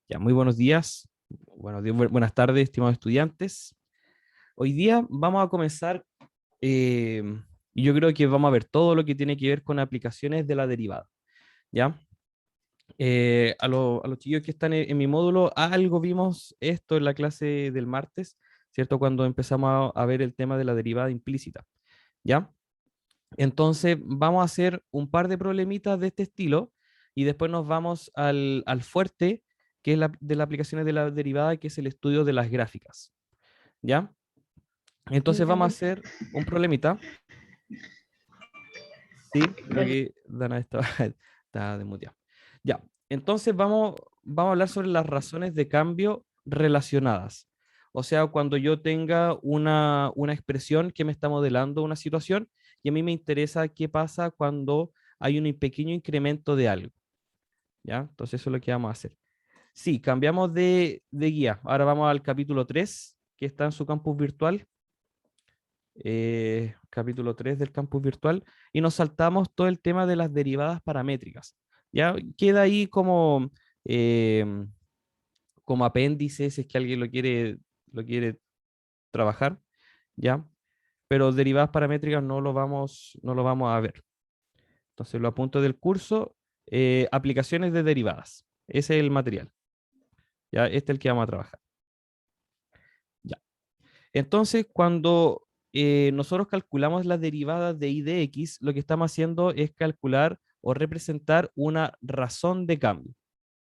Ya, muy buenos días, buenas tardes, estimados estudiantes. Hoy día vamos a comenzar, eh, y yo creo que vamos a ver todo lo que tiene que ver con aplicaciones de la derivada, ¿ya? A los chiquillos que están en mi módulo, algo vimos esto en la clase del martes, ¿cierto? Cuando empezamos a ver el tema de la derivada implícita, ¿ya? Entonces, vamos a hacer un par de problemitas de este estilo y después nos vamos al fuerte, que es de las aplicaciones de la derivada, que es el estudio de las gráficas. ¿Ya? Entonces vamos a hacer un problemita. Sí, creo que Dana estaba, está desmuteada. Ya, entonces vamos a hablar sobre las razones de cambio relacionadas. O sea, cuando yo tenga una expresión que me está modelando una situación y a mí me interesa qué pasa cuando hay un pequeño incremento de algo. ¿Ya? Entonces eso es lo que vamos a hacer. Sí, cambiamos de guía. Ahora vamos al capítulo 3 que está en su campus virtual. Capítulo 3 del campus virtual, y nos saltamos todo el tema de las derivadas paramétricas. Ya queda ahí eh, como apéndice, si es que alguien lo quiere trabajar, ¿ya? Pero derivadas paramétricas no lo vamos a ver. Entonces lo apunto del curso, aplicaciones de derivadas. Ese es el material, ¿ya? Este es el que vamos a trabajar. Ya. Entonces, cuando nosotros calculamos las derivadas de y de x, lo que estamos haciendo es calcular o representar una razón de cambio,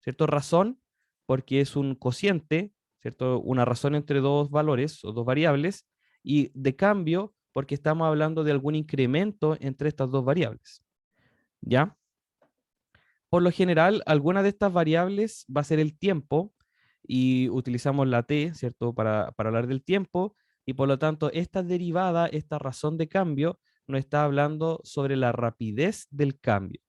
¿cierto? Razón, porque es un cociente, ¿cierto? Una razón entre dos valores o dos variables, y de cambio, porque estamos hablando de algún incremento entre estas dos variables, ¿ya? Por lo general, alguna de estas variables va a ser el tiempo y utilizamos la t, ¿cierto? Para hablar del tiempo, y por lo tanto esta derivada, esta razón de cambio, nos está hablando sobre la rapidez del cambio.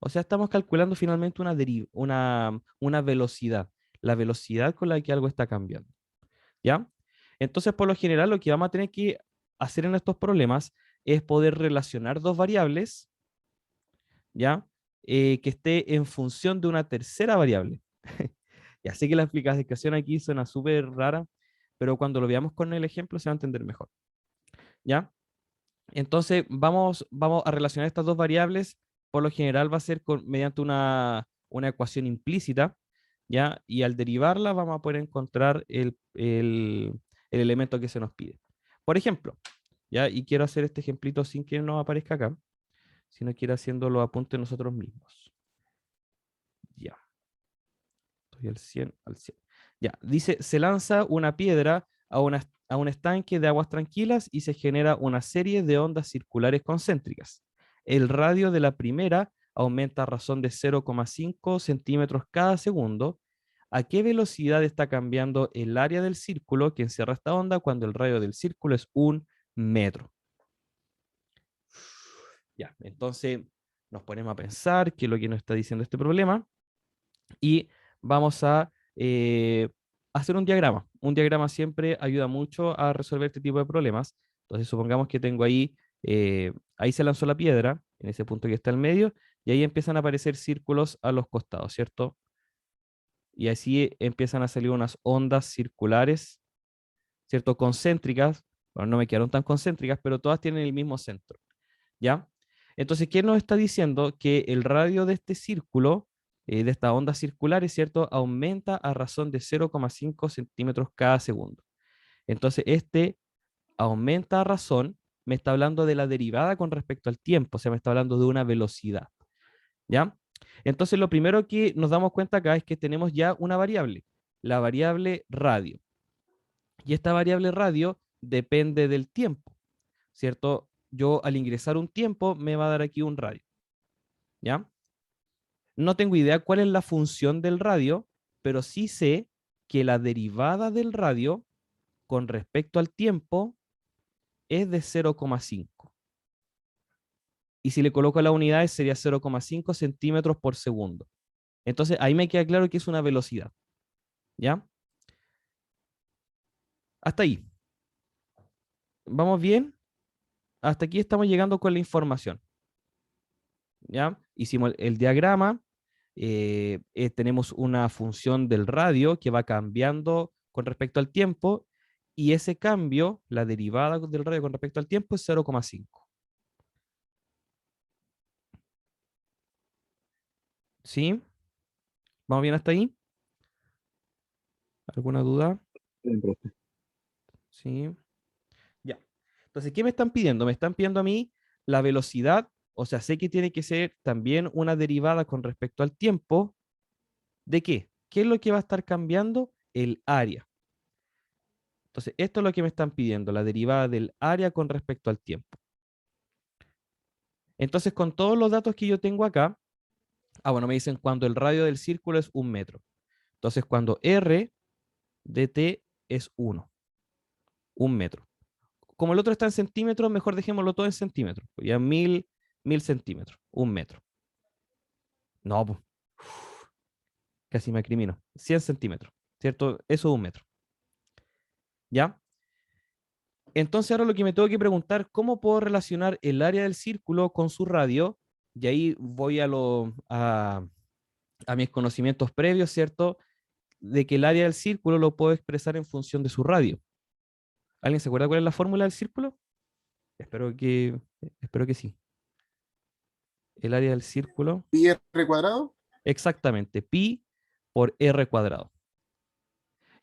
O sea, estamos calculando finalmente una velocidad, la velocidad con la que algo está cambiando, ¿ya? Entonces, por lo general, lo que vamos a tener que hacer en estos problemas es poder relacionar dos variables, ¿ya? Que esté en función de una tercera variable. Y así que la explicación aquí suena súper rara, pero cuando lo veamos con el ejemplo se va a entender mejor, ¿ya? Entonces vamos a relacionar estas dos variables. Por lo general va a ser mediante una ecuación implícita, ¿ya? Y al derivarla vamos a poder encontrar el elemento que se nos pide. Por ejemplo, ¿ya? Y quiero hacer este ejemplito sin que nos aparezca acá, sino quiero haciendo los apuntes nosotros mismos. Ya. Estoy al 100, al 100. Ya, dice, se lanza una piedra a un estanque de aguas tranquilas y se genera una serie de ondas circulares concéntricas. El radio de la primera aumenta a razón de 0,5 centímetros cada segundo. ¿A qué velocidad está cambiando el área del círculo que encierra esta onda cuando el radio del círculo es 1 metro? Ya, entonces nos ponemos a pensar qué es lo que nos está diciendo este problema y vamos a hacer un diagrama. Un diagrama siempre ayuda mucho a resolver este tipo de problemas. Entonces, supongamos que tengo ahí se lanzó la piedra, en ese punto que está al medio, y ahí empiezan a aparecer círculos a los costados, ¿cierto? Y así empiezan a salir unas ondas circulares, ¿cierto? Concéntricas. Bueno, no me quedaron tan concéntricas, pero todas tienen el mismo centro, ¿ya? Entonces, ¿qué nos está diciendo? Que el radio de este círculo, de estas ondas circulares, ¿cierto? Aumenta a razón de 0,5 centímetros cada segundo. Entonces, este aumenta a razón, me está hablando de la derivada con respecto al tiempo, o sea, me está hablando de una velocidad, ¿ya? Entonces, lo primero que nos damos cuenta acá es que tenemos ya una variable, la variable radio. Y esta variable radio depende del tiempo, ¿cierto? Yo al ingresar un tiempo me va a dar aquí un radio, ¿ya? No tengo idea cuál es la función del radio, pero sí sé que la derivada del radio con respecto al tiempo es de 0,5. Y si le coloco las unidades sería 0,5 centímetros por segundo. Entonces ahí me queda claro que es una velocidad, ¿ya? Hasta ahí. ¿Vamos bien? Hasta aquí estamos llegando con la información, ¿ya? Hicimos el diagrama, tenemos una función del radio que va cambiando con respecto al tiempo, y ese cambio, la derivada del radio con respecto al tiempo, es 0,5. ¿Sí? ¿Vamos bien hasta ahí? ¿Alguna duda? Bien, profe. Sí. Ya. Entonces, ¿qué me están pidiendo? Me están pidiendo a mí la velocidad, o sea, sé que tiene que ser también una derivada con respecto al tiempo. ¿De qué? ¿Qué es lo que va a estar cambiando? El área. Entonces, esto es lo que me están pidiendo, la derivada del área con respecto al tiempo. Entonces, con todos los datos que yo tengo acá, bueno, me dicen cuando el radio del círculo es 1 metro. Entonces, cuando R de T es 1 metro. Como el otro está en centímetros, mejor dejémoslo todo en centímetros. Pues ya 1000 centímetros, 1 metro. No, pues, casi me acrimino. 100 centímetros, ¿cierto? Eso es 1 metro. ¿Ya? Entonces ahora lo que me tengo que preguntar, ¿cómo puedo relacionar el área del círculo con su radio? Y ahí voy a mis conocimientos previos, ¿cierto? De que el área del círculo lo puedo expresar en función de su radio. ¿Alguien se acuerda cuál es la fórmula del círculo? Espero que, espero que sí. El área del círculo, ¿Pi r cuadrado? exactamente, pi por r cuadrado.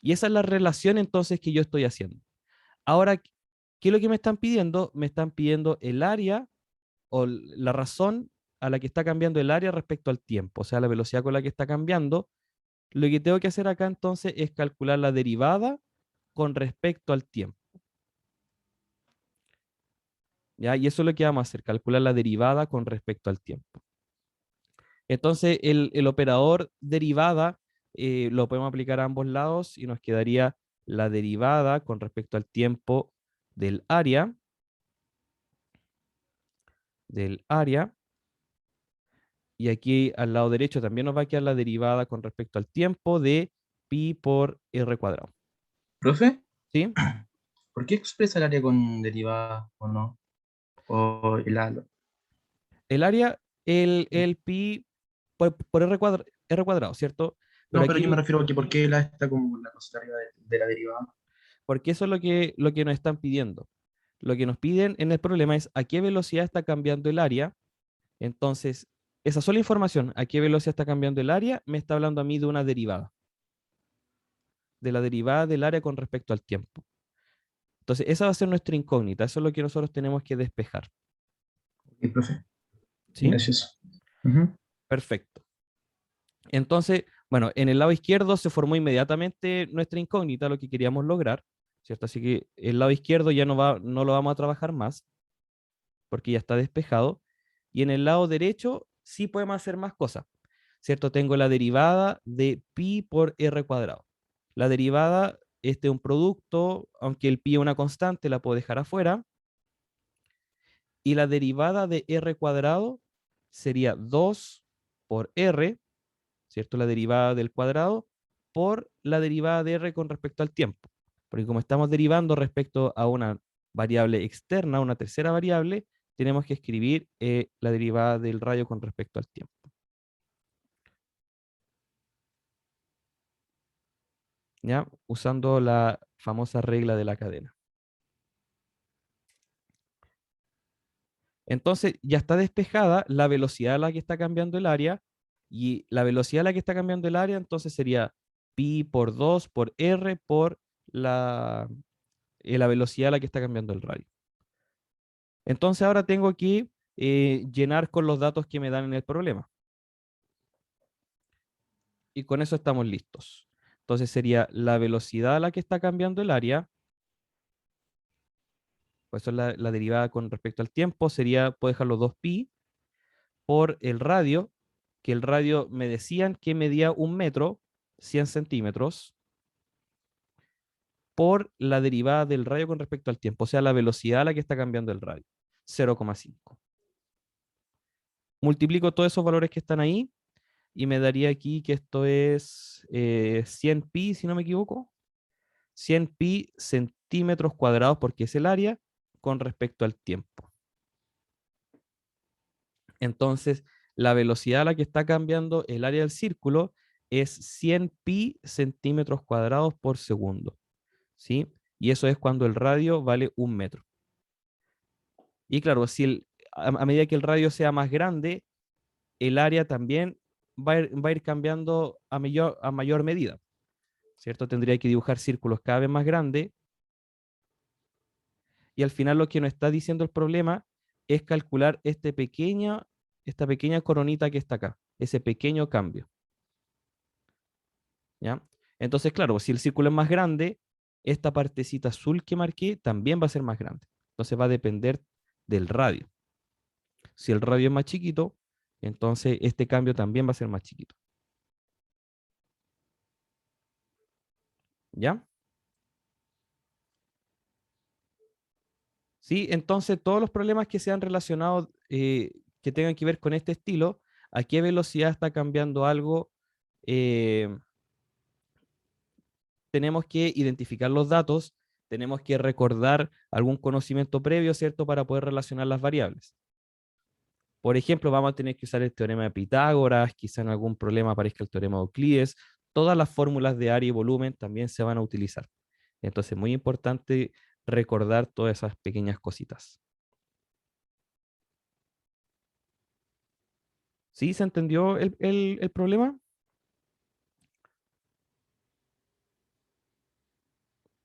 Y esa es la relación entonces que yo estoy haciendo. Ahora, ¿qué es lo que me están pidiendo? Me están pidiendo el área o la razón a la que está cambiando el área respecto al tiempo, o sea, la velocidad con la que está cambiando. Lo que tengo que hacer acá entonces es calcular la derivada con respecto al tiempo. ¿Ya? Y eso es lo que vamos a hacer, calcular la derivada con respecto al tiempo. Entonces, el operador derivada lo podemos aplicar a ambos lados y nos quedaría la derivada con respecto al tiempo del área, y aquí al lado derecho también nos va a quedar la derivada con respecto al tiempo de pi por r cuadrado. ¿Profe? ¿Sí? ¿Por qué expresa el área con derivada o no? O el halo. El área, el pi por r cuadrado, ¿cierto? Pero No, pero yo me aquí, refiero a que por qué la está como la cosita arriba de la derivada. porque eso es lo que nos están pidiendo. Lo que nos piden en el problema es a qué velocidad está cambiando el área. Entonces, esa sola información, a qué velocidad está cambiando el área, me está hablando a mí de una derivada, de la derivada del área con respecto al tiempo. Entonces, esa va a ser nuestra incógnita, eso es lo que nosotros tenemos que despejar. Ok, profe. ¿Sí? Gracias. Ujú. Perfecto. Entonces, bueno, en el lado izquierdo se formó inmediatamente nuestra incógnita, lo que queríamos lograr, ¿cierto? Así que el lado izquierdo ya no lo vamos a trabajar más, porque ya está despejado. Y en el lado derecho sí podemos hacer más cosas, ¿cierto? Tengo la derivada de pi por r cuadrado. La derivada, este es un producto, aunque el pi es una constante, la puedo dejar afuera. Y la derivada de r cuadrado sería 2 por r, ¿cierto? La derivada del cuadrado por la derivada de r con respecto al tiempo. Porque como estamos derivando respecto a una variable externa, una tercera variable, tenemos que escribir la derivada del radio con respecto al tiempo. ¿Ya? Usando la famosa regla de la cadena. Entonces ya está despejada la velocidad a la que está cambiando el área, y la velocidad a la que está cambiando el área entonces sería pi por 2 por r por la, la velocidad a la que está cambiando el radio. Entonces ahora tengo que llenar con los datos que me dan en el problema. Y con eso estamos listos. Entonces sería la velocidad a la que está cambiando el área, pues eso es la derivada con respecto al tiempo, sería, puedo dejar los 2pi, por el radio, que el radio me decían que medía 1 metro, 100 centímetros, por la derivada del radio con respecto al tiempo, o sea, la velocidad a la que está cambiando el radio, 0,5. Multiplico todos esos valores que están ahí y me daría aquí que esto es 100 pi, si no me equivoco, 100 pi centímetros cuadrados, porque es el área, con respecto al tiempo. Entonces, la velocidad a la que está cambiando el área del círculo es 100 pi centímetros cuadrados por segundo, ¿sí? Y eso es cuando el radio vale 1 metro. Y claro, si a medida que el radio sea más grande, el área también va a ir cambiando a mayor medida, ¿cierto? Tendría que dibujar círculos cada vez más grandes y al final lo que nos está diciendo el problema es calcular esta pequeña coronita que está acá, ese pequeño cambio, ¿ya? Entonces, claro, si el círculo es más grande, esta partecita azul que marqué también va a ser más grande. Entonces va a depender del radio. Si el radio es más chiquito, entonces este cambio también va a ser más chiquito. ¿Ya? Sí, entonces todos los problemas que sean relacionados, que tengan que ver con este estilo, a qué velocidad está cambiando algo, eh, tenemos que identificar los datos, tenemos que recordar algún conocimiento previo, ¿cierto? Para poder relacionar las variables. Por ejemplo, vamos a tener que usar el teorema de Pitágoras, quizá en algún problema aparezca el teorema de Euclides, todas las fórmulas de área y volumen también se van a utilizar. Entonces, muy importante recordar todas esas pequeñas cositas. ¿Sí se entendió el problema?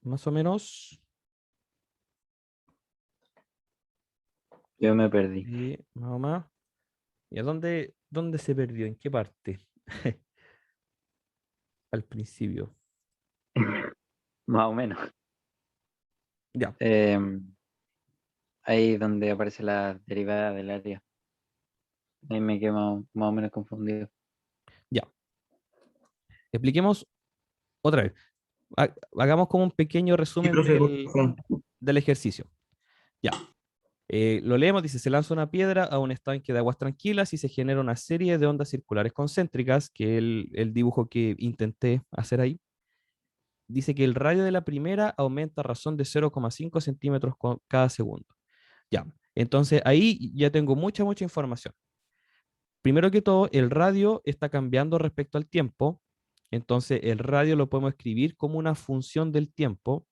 Más o menos. Yo me perdí. Sí, más o menos. ¿Y a dónde se perdió? ¿En qué parte? Al principio. Más o menos. Ya, Ahí donde aparece la derivada del área. Ahí me quedo más o menos confundido. ya. Expliquemos otra vez. Hagamos como un pequeño Sí, resumen profe, del ejercicio. Ya. Lo leemos, dice, se lanza una piedra a un estanque de aguas tranquilas y se genera una serie de ondas circulares concéntricas, que es el dibujo que intenté hacer ahí. Dice que el radio de la primera aumenta a razón de 0,5 centímetros cada segundo. Ya, entonces ahí ya tengo mucha información. Primero que todo, el radio está cambiando respecto al tiempo. Entonces el radio lo podemos escribir como una función del tiempo.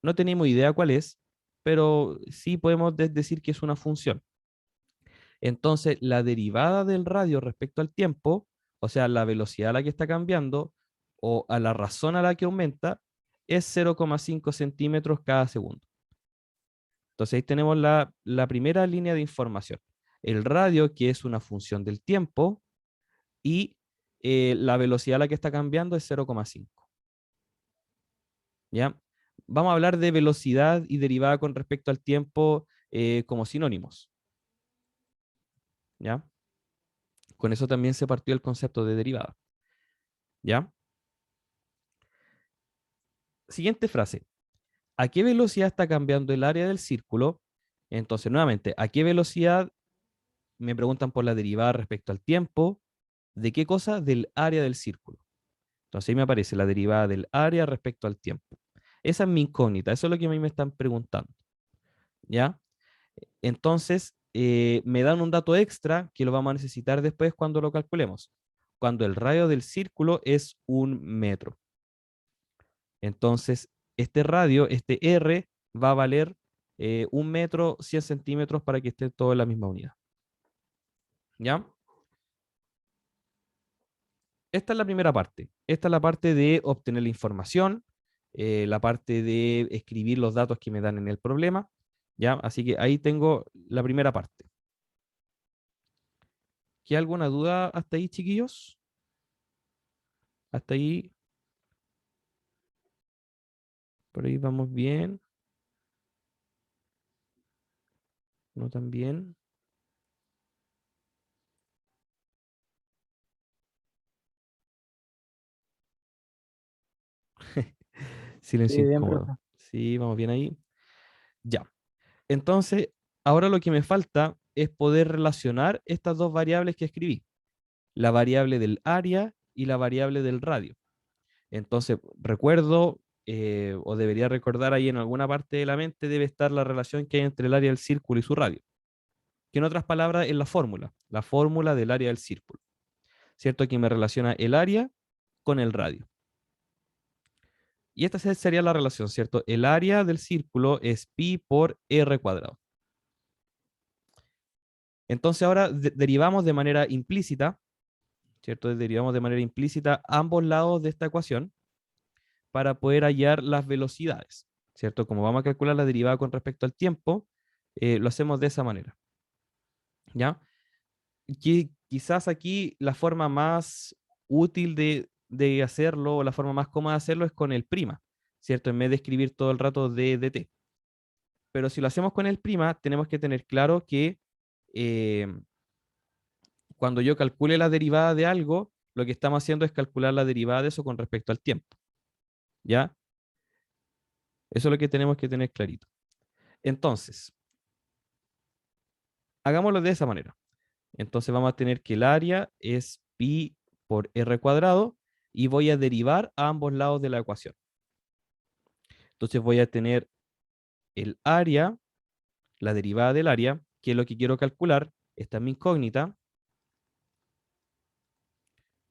No tenemos idea cuál es, pero sí podemos decir que es una función. Entonces, la derivada del radio respecto al tiempo, o sea, la velocidad a la que está cambiando o a la razón a la que aumenta, es 0,5 centímetros cada segundo. Entonces, ahí tenemos la primera línea de información. El radio, que es una función del tiempo, y la velocidad a la que está cambiando es 0,5. ¿Ya? Vamos a hablar de velocidad y derivada con respecto al tiempo como sinónimos. ¿Ya? Con eso también se partió el concepto de derivada. ¿Ya? Siguiente frase. ¿A qué velocidad está cambiando el área del círculo? Entonces, nuevamente, ¿a qué velocidad? Me preguntan por la derivada respecto al tiempo. ¿De qué cosa? Del área del círculo. Entonces ahí me aparece la derivada del área respecto al tiempo. Esa es mi incógnita, eso es lo que a mí me están preguntando. ¿Ya? Entonces, me dan un dato extra que lo vamos a necesitar después cuando lo calculemos. Cuando el radio del círculo es 1 metro. Entonces, este radio, este R, va a valer 1 metro, 100 centímetros para que esté todo en la misma unidad. ¿Ya? Esta es la primera parte. Esta es la parte de obtener la información, la parte de escribir los datos que me dan en el problema. ¿Ya? Así que ahí tengo la primera parte. ¿Queda alguna duda hasta ahí, chiquillos? Hasta ahí. Por ahí vamos bien. No tan bien. Sí, Silencio bien, incómodo. profe. Sí, vamos bien ahí. Ya. Entonces, ahora lo que me falta es poder relacionar estas dos variables que escribí. La variable del área y la variable del radio. Entonces, recuerdo, o debería recordar ahí en alguna parte de la mente, debe estar la relación que hay entre el área del círculo y su radio. que en otras palabras es la fórmula del área del círculo, ¿cierto? Que me relaciona el área con el radio. Y esta sería la relación, ¿cierto? El área del círculo es pi por r cuadrado. Entonces ahora derivamos de manera implícita, ¿cierto? Derivamos de manera implícita ambos lados de esta ecuación para poder hallar las velocidades, ¿cierto? Como vamos a calcular la derivada con respecto al tiempo, lo hacemos de esa manera, ¿ya? Quizás aquí la forma más útil de hacerlo, o la forma más cómoda de hacerlo es con el prima, ¿cierto? En vez de escribir todo el rato d de t. Pero si lo hacemos con el prima, tenemos que tener claro que eh, cuando yo calcule la derivada de algo, lo que estamos haciendo es calcular la derivada de eso con respecto al tiempo, ¿ya? Eso es lo que tenemos que tener clarito. Entonces, hagámoslo de esa manera. Entonces vamos a tener que el área es pi por r cuadrado y voy a derivar a ambos lados de la ecuación. Entonces voy a tener el área, la derivada del área, que es lo que quiero calcular. Esta es mi incógnita.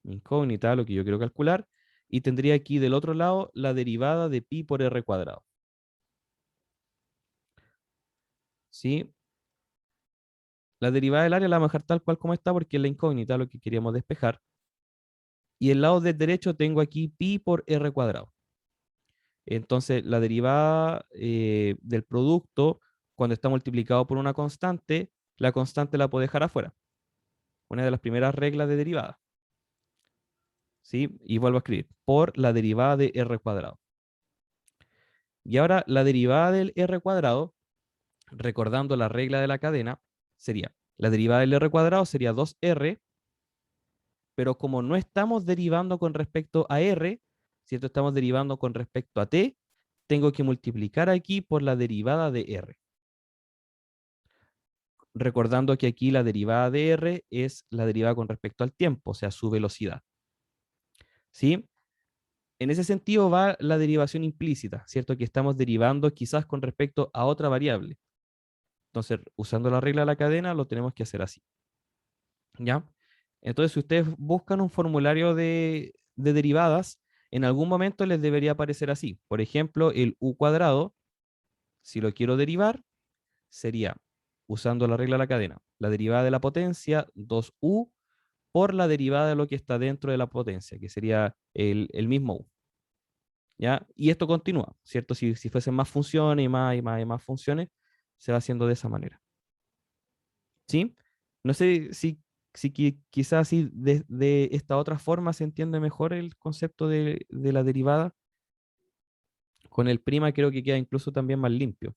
Mi incógnita, lo que yo quiero calcular. Y tendría aquí del otro lado la derivada de pi por r cuadrado. ¿Sí? La derivada del área la vamos a dejar tal cual como está porque es la incógnita, lo que queríamos despejar. Y el lado del derecho tengo aquí pi por r cuadrado. Entonces, la derivada del producto, cuando está multiplicado por una constante, la constante la puedo dejar afuera. Una de las primeras reglas de derivada. ¿Sí? Y vuelvo a escribir, por la derivada de r cuadrado. Y ahora la derivada del r cuadrado, recordando la regla de la cadena, sería, la derivada del r cuadrado sería 2r, pero como no estamos derivando con respecto a r, ¿cierto? Estamos derivando con respecto a t, tengo que multiplicar aquí por la derivada de r. Recordando que aquí la derivada de r es la derivada con respecto al tiempo, o sea, su velocidad. ¿Sí? En ese sentido va la derivación implícita, ¿cierto? Que estamos derivando quizás con respecto a otra variable. Entonces, usando la regla de la cadena, lo tenemos que hacer así. ¿Ya? Entonces, si ustedes buscan un formulario de derivadas, en algún momento les debería aparecer así. Por ejemplo, el u cuadrado, si lo quiero derivar, sería, usando la regla de la cadena, la derivada de la potencia, 2u, por la derivada de lo que está dentro de la potencia, que sería el mismo u. ¿Ya? Y esto continúa, ¿cierto? Si fuesen más funciones y más funciones, se va haciendo de esa manera. ¿Sí? No sé si quizás así de esta otra forma se entiende mejor el concepto de la derivada. Con el prima creo que queda incluso también más limpio.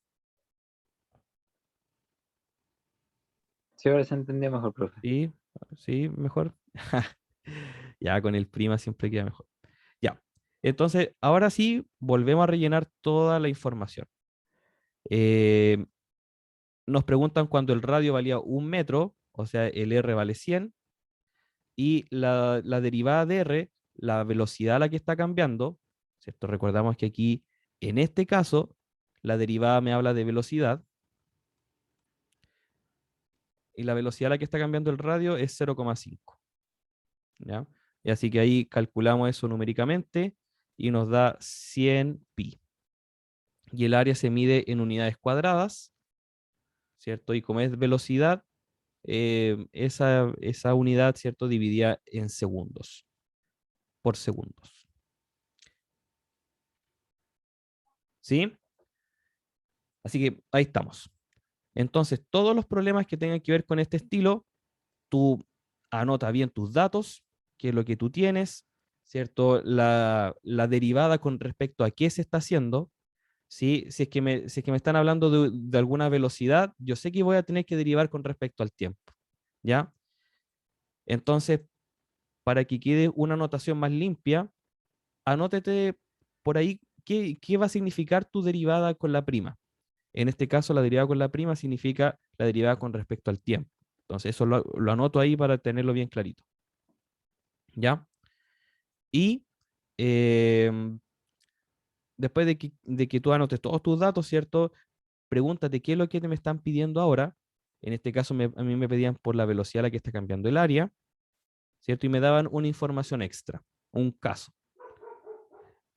Sí, ahora se entendió mejor, profe. ¿Sí? ¿Sí? ¿Mejor? Ya, con el prima siempre queda mejor. Ya. Entonces, ahora sí, volvemos a rellenar toda la información. Eh, Nos preguntan cuando el radio valía 1 metro, o sea, el R vale 100, y la derivada de R, la velocidad a la que está cambiando, ¿cierto? Recordamos que aquí, en este caso, la derivada me habla de velocidad, y la velocidad a la que está cambiando el radio es 0,5. ¿Ya? Y así que ahí calculamos eso numéricamente y nos da 100 pi. Y el área se mide en unidades cuadradas, ¿cierto? Y como es velocidad, esa unidad, ¿cierto? Dividida en segundos, por segundos. ¿Sí? Así que ahí estamos. Entonces, todos los problemas que tengan que ver con este estilo, tú anota bien tus datos, qué es lo que tú tienes, ¿cierto? La derivada con respecto a qué se está haciendo. ¿Sí? Si es que me están hablando de alguna velocidad, yo sé que voy a tener que derivar con respecto al tiempo. ¿Ya? Entonces, para que quede una anotación más limpia, anótete por ahí qué va a significar tu derivada con la prima. En este caso, la derivada con la prima significa la derivada con respecto al tiempo. Entonces, eso lo anoto ahí para tenerlo bien clarito. ¿Ya? Y después de que tú anotes todos tus datos, ¿cierto? Pregúntate qué es lo que me están pidiendo ahora En este caso a mí me pedían por la velocidad a la que está cambiando el área, ¿cierto? Y me daban una información extra, un caso.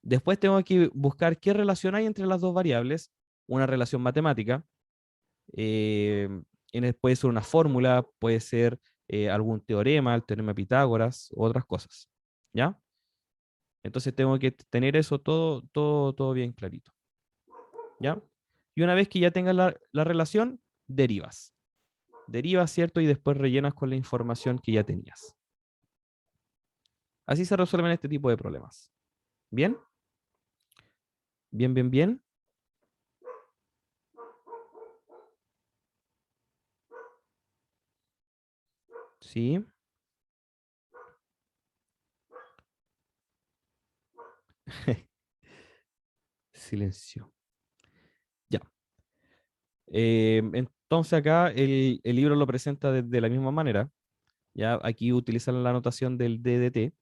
Después tengo que buscar qué relación hay entre las dos variables, una relación matemática, eh, puede ser una fórmula, puede ser algún teorema, el teorema de Pitágoras, otras cosas, ¿ya? Entonces tengo que tener eso todo bien clarito, ¿ya? Y una vez que ya tengas la relación, derivas. Derivas, ¿cierto? Y después rellenas con la información que ya tenías. Así se resuelven este tipo de problemas. ¿Bien? Bien. Sí. Silencio. Ya. Entonces acá el libro lo presenta de la misma manera. Ya aquí utilizan la notación del DDT.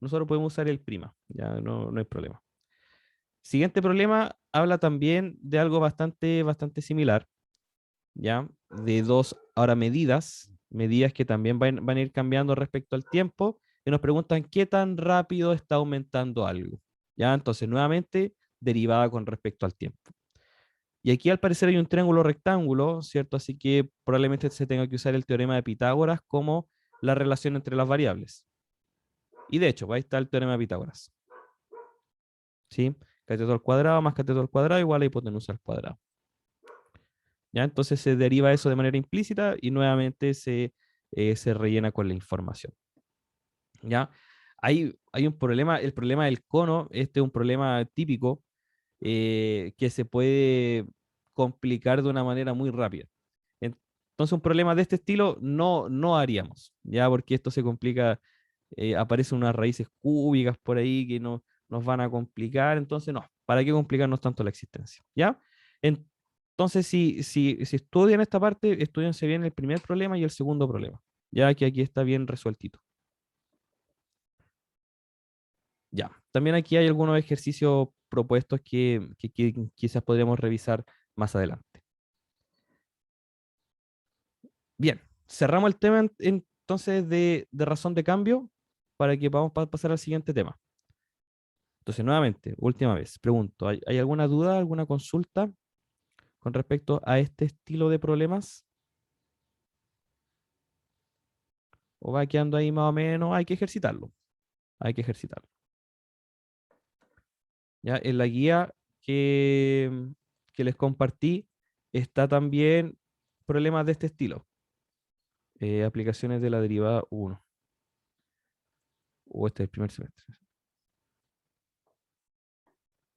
Nosotros podemos usar el prima. Ya no hay problema. Siguiente problema habla también de algo bastante similar. ¿Ya? De dos ahora medidas que también van a ir cambiando respecto al tiempo, y nos preguntan qué tan rápido está aumentando algo. ¿Ya? Entonces, nuevamente, derivada con respecto al tiempo. Y aquí al parecer hay un triángulo rectángulo, ¿cierto? Así que probablemente se tenga que usar el teorema de Pitágoras como la relación entre las variables. Y de hecho, ahí está el teorema de Pitágoras. ¿Sí? Cateto al cuadrado más cateto al cuadrado igual a hipotenusa al cuadrado. ¿Ya? Entonces se deriva eso de manera implícita y nuevamente se rellena con la información. ¿Ya? Hay un problema, el problema del cono, este es un problema típico que se puede complicar de una manera muy rápida. Entonces un problema de este estilo no haríamos, ¿ya? Porque esto se complica, aparecen unas raíces cúbicas por ahí que nos van a complicar, entonces no, ¿para qué complicarnos tanto la existencia? ¿Ya? Entonces, si estudian esta parte, estudianse bien el primer problema y el segundo problema, ya que aquí está bien resueltito. Ya, también aquí hay algunos ejercicios propuestos que quizás podríamos revisar más adelante. Bien, cerramos el tema entonces de razón de cambio para que podamos pasar al siguiente tema. Entonces, nuevamente, última vez, pregunto, ¿hay alguna duda, alguna consulta con respecto a este estilo de problemas? ¿O va quedando ahí más o menos? Hay que ejercitarlo. Hay que ejercitarlo. ¿Ya? En la guía que les compartí está también problemas de este estilo. Aplicaciones de la derivada 1. O este es el primer semestre.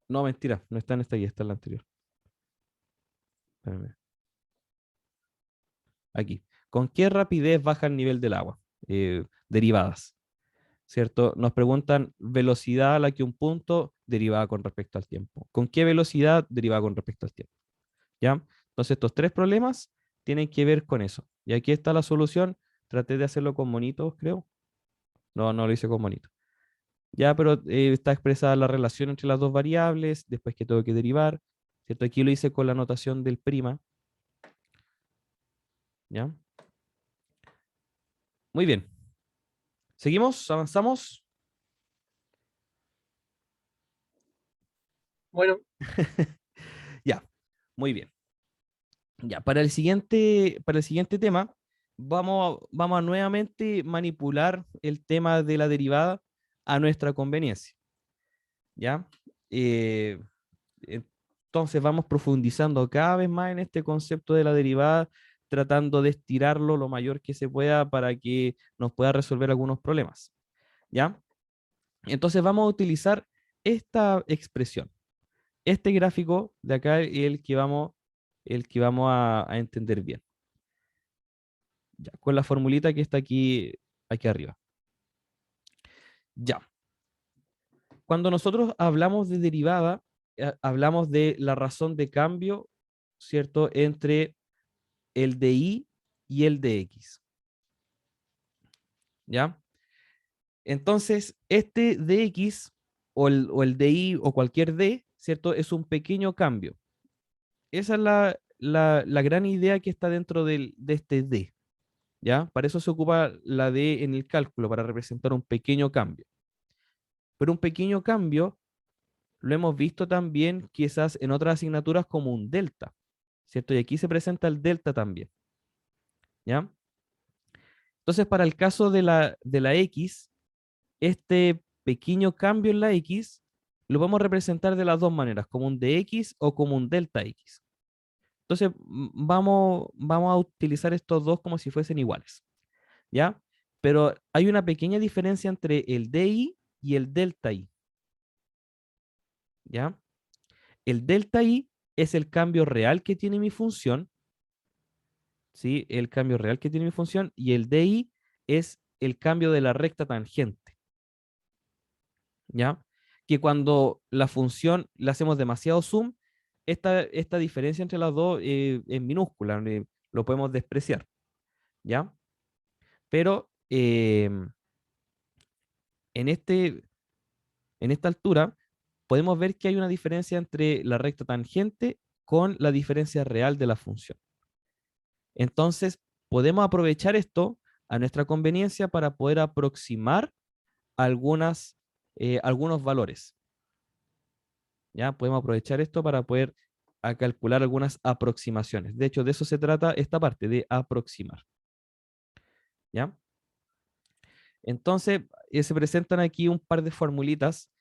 No, mentira, no está en esta guía, está en la anterior. Espérame. Aquí. ¿Con qué rapidez baja el nivel del agua? Derivadas, ¿cierto? Nos preguntan velocidad a la que un punto derivada con respecto al tiempo. ¿Con qué velocidad derivada con respecto al tiempo? ¿Ya? Entonces, estos tres problemas tienen que ver con eso. Y aquí está la solución. Traté de hacerlo con monitos, creo. No lo hice con monitos. Ya, pero está expresada la relación entre las dos variables, después que tengo que derivar, ¿cierto? Aquí lo hice con la notación del prima. ¿Ya? Muy bien. ¿Seguimos? ¿Avanzamos? Bueno, Ya, muy bien. Ya, para el siguiente tema, vamos a nuevamente manipular el tema de la derivada a nuestra conveniencia. ¿Ya? Eh, entonces vamos profundizando cada vez más en este concepto de la derivada, tratando de estirarlo lo mayor que se pueda para que nos pueda resolver algunos problemas. ¿Ya? Entonces vamos a utilizar esta expresión. Este gráfico de acá es el que vamos a entender bien. Ya, con la formulita que está aquí arriba. Ya. Cuando nosotros hablamos de derivada, hablamos de la razón de cambio, ¿cierto? Entre el de y el de x. ¿Ya? Entonces, este dx o el de y o cualquier d, ¿cierto? Es un pequeño cambio. Esa es la gran idea que está dentro de este D. ¿Ya? Para eso se ocupa la D en el cálculo, para representar un pequeño cambio. Pero un pequeño cambio lo hemos visto también quizás en otras asignaturas como un delta, ¿cierto? Y aquí se presenta el delta también, ¿ya? Entonces, para el caso de la X, este pequeño cambio en la X lo podemos representar de las dos maneras, como un dx o como un delta X. Entonces, vamos a utilizar estos dos como si fuesen iguales, ¿ya? Pero hay una pequeña diferencia entre el DI y el delta I, ¿ya? El delta I es el cambio real que tiene mi función, ¿sí? El cambio real que tiene mi función, y el DI es el cambio de la recta tangente, ¿ya? Que cuando la función le hacemos demasiado zoom, esta diferencia entre las dos es minúscula, lo podemos despreciar, ¿ya? Pero en, este, en esta altura podemos ver que hay una diferencia entre la recta tangente con la diferencia real de la función. Entonces, podemos aprovechar esto a nuestra conveniencia para poder aproximar algunos valores. ¿Ya? Podemos aprovechar esto para poder calcular algunas aproximaciones. De hecho, de eso se trata esta parte, de aproximar. ¿Ya? Entonces, se presentan aquí un par de formulitas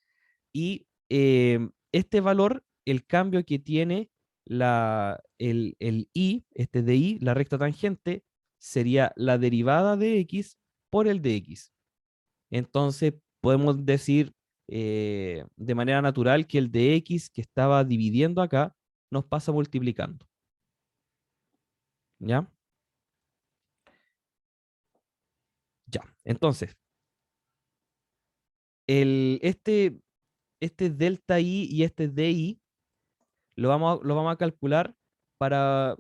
y este valor, el cambio que tiene el I, este de I, la recta tangente, sería la derivada de X por el de X. Entonces, podemos decir de manera natural que el de X que estaba dividiendo acá nos pasa multiplicando. ¿Ya? Ya. Entonces, este delta I y este DI lo vamos a calcular para,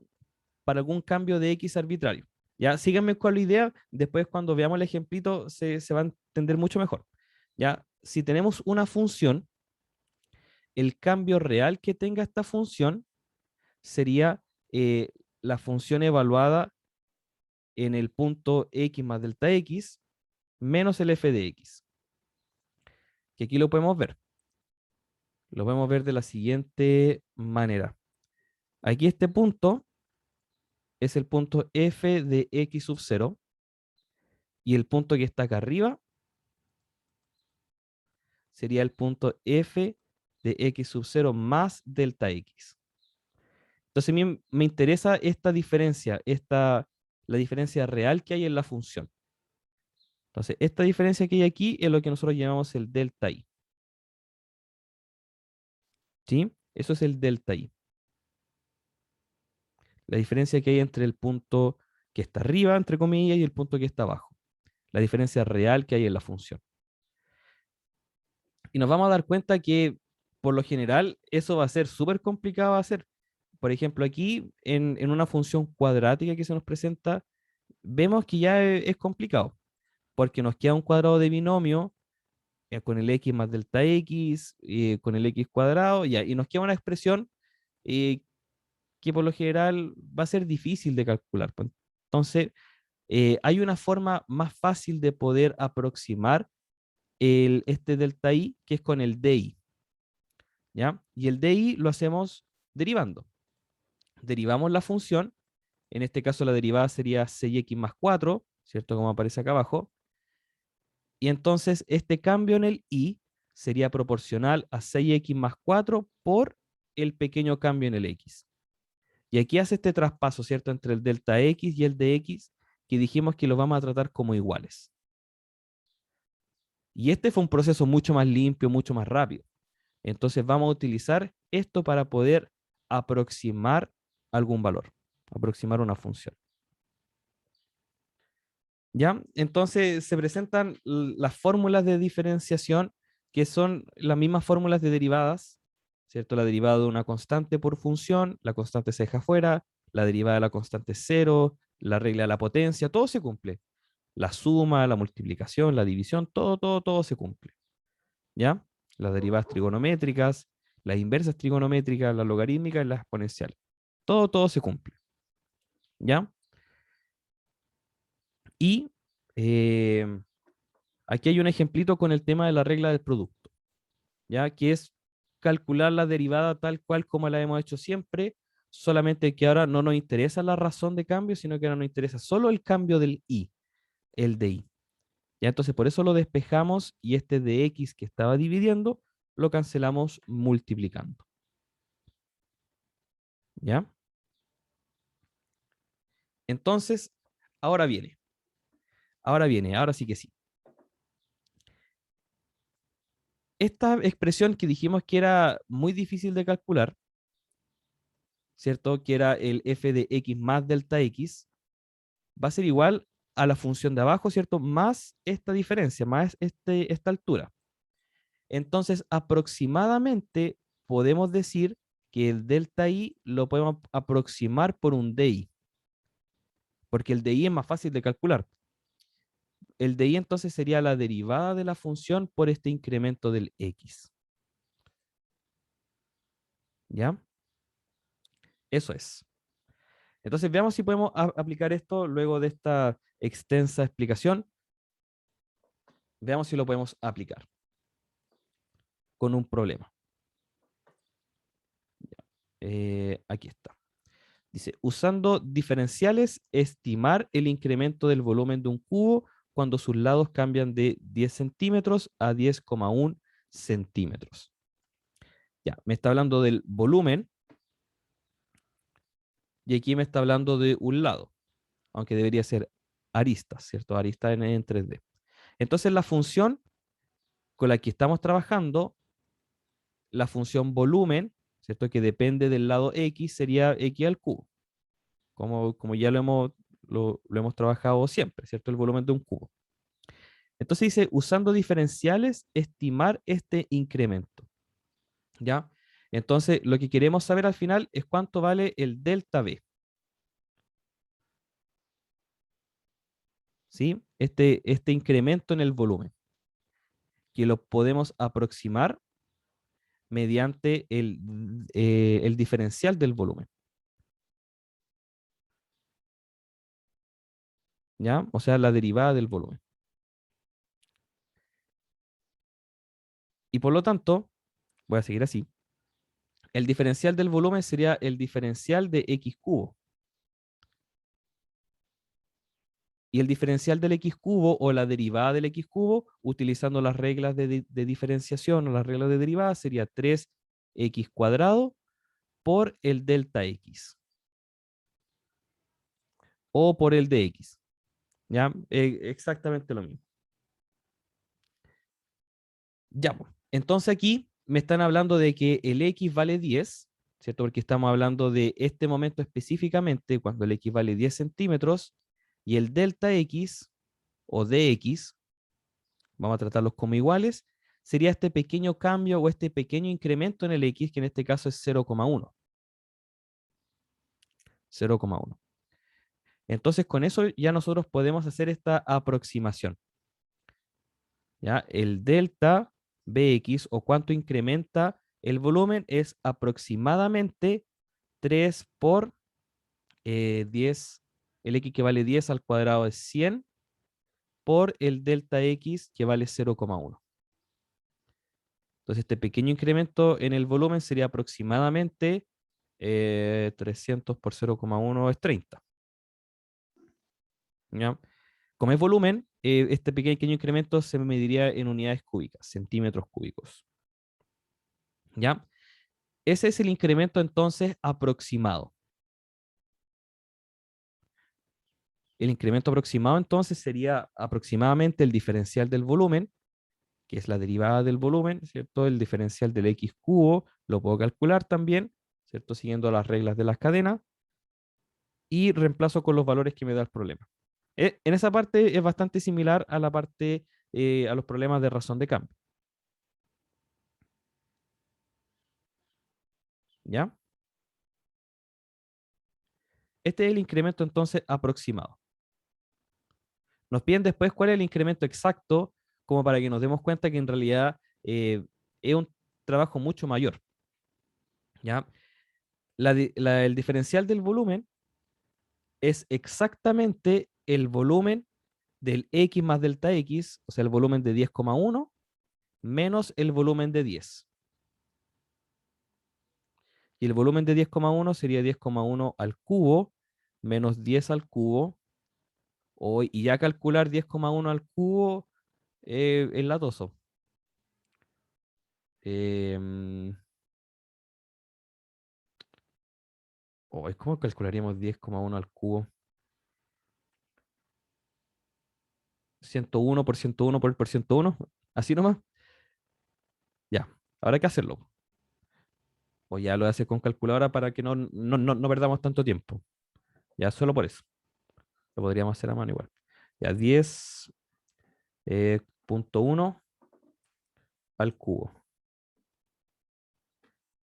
para algún cambio de X arbitrario. Ya, síganme con la idea, después cuando veamos el ejemplito se va a entender mucho mejor. Ya, si tenemos una función, el cambio real que tenga esta función sería la función evaluada en el punto X más delta X menos el f de X. Que aquí lo podemos ver. Lo podemos ver de la siguiente manera. Aquí este punto es el punto f de X sub 0 y el punto que está acá arriba sería el punto f de X sub 0 más delta X. Entonces a mí me interesa esta diferencia, la diferencia real que hay en la función. Entonces, esta diferencia que hay aquí es lo que nosotros llamamos el delta I. ¿Sí? Eso es el delta I. La diferencia que hay entre el punto que está arriba, entre comillas, y el punto que está abajo. La diferencia real que hay en la función. Y nos vamos a dar cuenta que, por lo general, eso va a ser súper complicado de hacer. Por ejemplo, aquí, en una función cuadrática que se nos presenta, vemos que ya es complicado, porque nos queda un cuadrado de binomio con el x más delta x, con el x cuadrado, y nos queda una expresión eh, que por lo general va a ser difícil de calcular. Pues. Entonces, hay una forma más fácil de poder aproximar este delta i, que es con el di. ¿Ya? Y el di lo hacemos derivando. Derivamos la función, en este caso la derivada sería 6x más 4, ¿cierto? Como aparece acá abajo. Y entonces este cambio en el i sería proporcional a 6x más 4 por el pequeño cambio en el x. Y aquí hace este traspaso, ¿cierto? Entre el delta x y el dx, que dijimos que lo vamos a tratar como iguales. Y este fue un proceso mucho más limpio, mucho más rápido. Entonces vamos a utilizar esto para poder aproximar algún valor, aproximar una función. ¿Ya? Entonces se presentan las fórmulas de diferenciación, que son las mismas fórmulas de derivadas, ¿cierto? La derivada de una constante por función, la constante se deja fuera, la derivada de la constante es cero, la regla de la potencia, todo se cumple. La suma, la multiplicación, la división, todo se cumple. ¿Ya? Las derivadas trigonométricas, las inversas trigonométricas, la logarítmica y la exponencial. Todo se cumple. ¿Ya? Y aquí hay un ejemplito con el tema de la regla del producto, ¿ya? Que es calcular la derivada tal cual como la hemos hecho siempre, solamente que ahora no nos interesa la razón de cambio, sino que ahora nos interesa solo el cambio del i, el de i. ¿Ya? Entonces, por eso lo despejamos y este de x que estaba dividiendo, lo cancelamos multiplicando. ¿Ya? Entonces, ahora viene. Ahora sí que sí. Esta expresión que dijimos que era muy difícil de calcular, ¿cierto? Que era el f de x más delta x, va a ser igual a la función de abajo, ¿cierto? Más esta diferencia, más esta altura. Entonces, aproximadamente podemos decir que el delta i lo podemos aproximar por un di, porque el di es más fácil de calcular. El di entonces sería la derivada de la función por este incremento del x. ¿Ya? Eso es. Entonces veamos si podemos aplicar esto luego de esta extensa explicación. Veamos si lo podemos aplicar con un problema. Aquí está. Dice, usando diferenciales, estimar el incremento del volumen de un cubo cuando sus lados cambian de 10 centímetros a 10,1 centímetros. Ya, me está hablando del volumen y aquí me está hablando de un lado, aunque debería ser aristas, ¿cierto? Arista en 3D. Entonces la función con la que estamos trabajando, la función volumen, ¿cierto? Que depende del lado x, sería x al cubo. Como ya lo hemos trabajado siempre, ¿cierto? El volumen de un cubo. Entonces dice, usando diferenciales, estimar este incremento. ¿Ya? Entonces, lo que queremos saber al final es cuánto vale el delta B. ¿Sí? Este incremento en el volumen, que lo podemos aproximar mediante el diferencial del volumen. ¿Ya? O sea, la derivada del volumen. Y por lo tanto, voy a seguir así. El diferencial del volumen sería el diferencial de x cubo. Y el diferencial del x cubo o la derivada del x cubo, utilizando las reglas de diferenciación o las reglas de derivada, sería 3x cuadrado por el delta x. O por el de x. ¿Ya? Exactamente lo mismo. Ya, pues. Entonces aquí me están hablando de que el x vale 10, ¿cierto? Porque estamos hablando de este momento específicamente, cuando el x vale 10 centímetros, y el delta x o dx, vamos a tratarlos como iguales, sería este pequeño cambio o este pequeño incremento en el x, que en este caso es 0,1. 0,1. Entonces con eso ya nosotros podemos hacer esta aproximación. ¿Ya? El delta Bx o cuánto incrementa el volumen es aproximadamente 3 por 10, el x que vale 10 al cuadrado es 100 por el delta x que vale 0,1. Entonces este pequeño incremento en el volumen sería aproximadamente 300 por 0,1 es 30. ¿Ya? Como es volumen, este pequeño incremento se mediría en unidades cúbicas, centímetros cúbicos. ¿Ya? Ese es el incremento entonces aproximado. El incremento aproximado entonces sería aproximadamente el diferencial del volumen, que es la derivada del volumen, ¿cierto? El diferencial del x cubo lo puedo calcular también, ¿cierto? Siguiendo las reglas de las cadenas. Y reemplazo con los valores que me da el problema. En esa parte es bastante similar a la parte, a los problemas de razón de cambio. ¿Ya? Este es el incremento entonces aproximado. Nos piden después cuál es el incremento exacto, como para que nos demos cuenta que en realidad es un trabajo mucho mayor. ¿Ya? el diferencial del volumen es exactamente el volumen del X más delta X, o sea, el volumen de 10,1 menos el volumen de 10. Y el volumen de 10,1 sería 10,1 al cubo menos 10 al cubo. Y ya calcular 10,1 al cubo es latoso. ¿Cómo calcularíamos 10,1 al cubo? 101 por 101 por 101. Así nomás. Ya. Ahora hay que hacerlo. O ya lo hace con calculadora para que no perdamos tanto tiempo. Ya solo por eso. Lo podríamos hacer a mano igual. Ya 10,1 al cubo.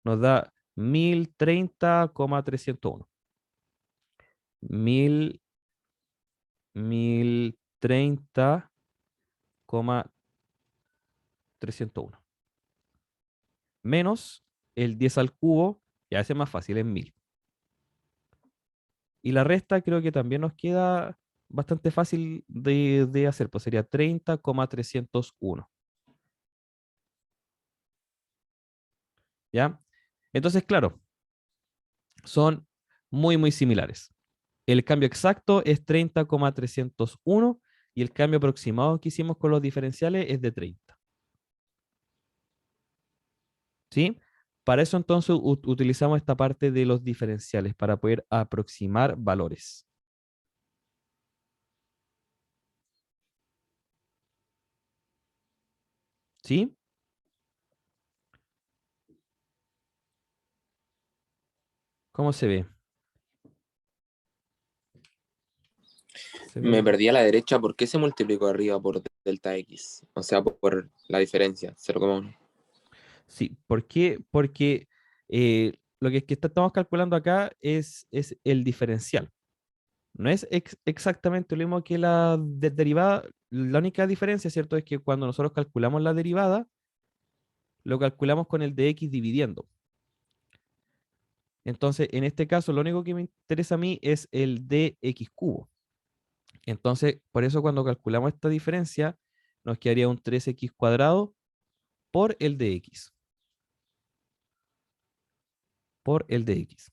Nos da 1030,301. 1030,301. Menos el 10 al cubo, ya ese es más fácil, es 1000. Y la resta creo que también nos queda bastante fácil de hacer, pues sería 30,301. ¿Ya? Entonces, claro, son muy similares. El cambio exacto es 30,301 y el cambio aproximado que hicimos con los diferenciales es de 30. ¿Sí? Para eso entonces utilizamos esta parte de los diferenciales para poder aproximar valores. ¿Sí? ¿Cómo se ve? ¿Se Me ve? perdí a la derecha. ¿Por qué se multiplicó arriba por delta X? O sea, por la diferencia, 0,1. Sí, ¿por qué? Porque lo que estamos calculando acá es el diferencial. No es exactamente lo mismo que la derivada. La única diferencia, ¿cierto? Es que cuando nosotros calculamos la derivada, lo calculamos con el de x dividiendo. Entonces, en este caso, lo único que me interesa a mí es el de x cubo. Entonces, por eso cuando calculamos esta diferencia, nos quedaría un 3x cuadrado por el de x. Por el de x.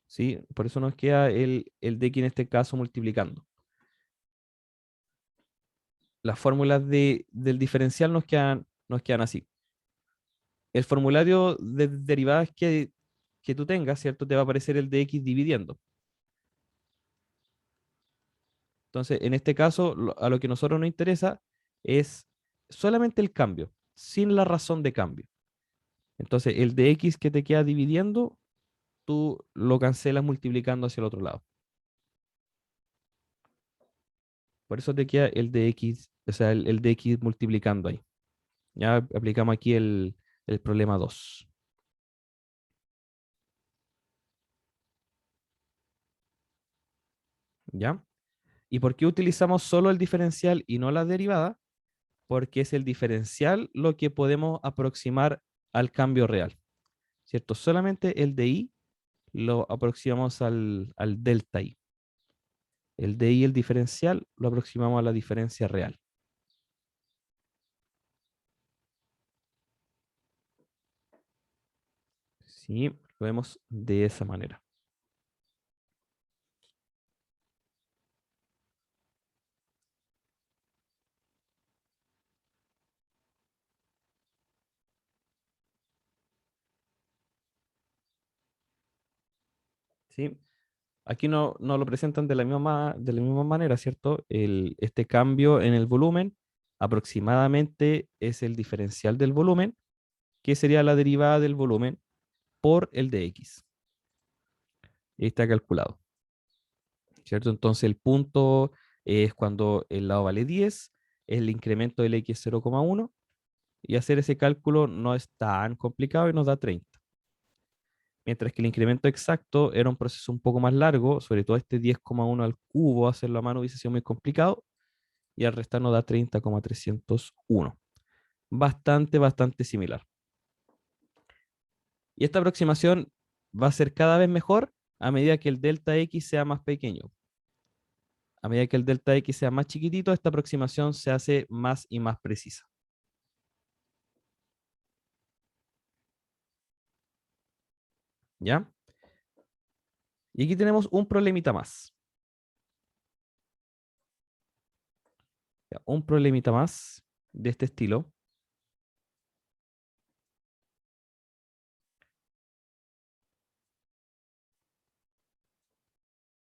¿Sí? Por eso nos queda el de x en este caso multiplicando. Las fórmulas del diferencial nos quedan así. El formulario de derivadas que tú tengas, ¿cierto? Te va a aparecer el de x dividiendo. Entonces, en este caso, a lo que a nosotros nos interesa es solamente el cambio, sin la razón de cambio. Entonces, el de x que te queda dividiendo, tú lo cancelas multiplicando hacia el otro lado. Por eso te queda el de x, o sea, el de x multiplicando ahí. Ya aplicamos aquí el problema 2. ¿Ya? ¿Y por qué utilizamos solo el diferencial y no la derivada? Porque es el diferencial lo que podemos aproximar al cambio real, ¿cierto? Solamente el de i lo aproximamos al delta i. El de i, el diferencial, lo aproximamos a la diferencia real. Sí, lo vemos de esa manera. ¿Sí? Aquí no lo presentan de la misma manera, ¿cierto? Este cambio en el volumen aproximadamente es el diferencial del volumen, que sería la derivada del volumen por el de x. Y está calculado, ¿cierto? Entonces el punto es cuando el lado vale 10, el incremento del x es 0,1 y hacer ese cálculo no es tan complicado y nos da 30. Mientras que el incremento exacto era un proceso un poco más largo, sobre todo este 10,1 al cubo, hacerlo a mano hubiese sido muy complicado, y al restar nos da 30,301. Bastante similar. Y esta aproximación va a ser cada vez mejor a medida que el delta X sea más pequeño. A medida que el delta X sea más chiquitito, esta aproximación se hace más y más precisa. ¿Ya? Y aquí tenemos un problemita más. Ya, un problemita más de este estilo.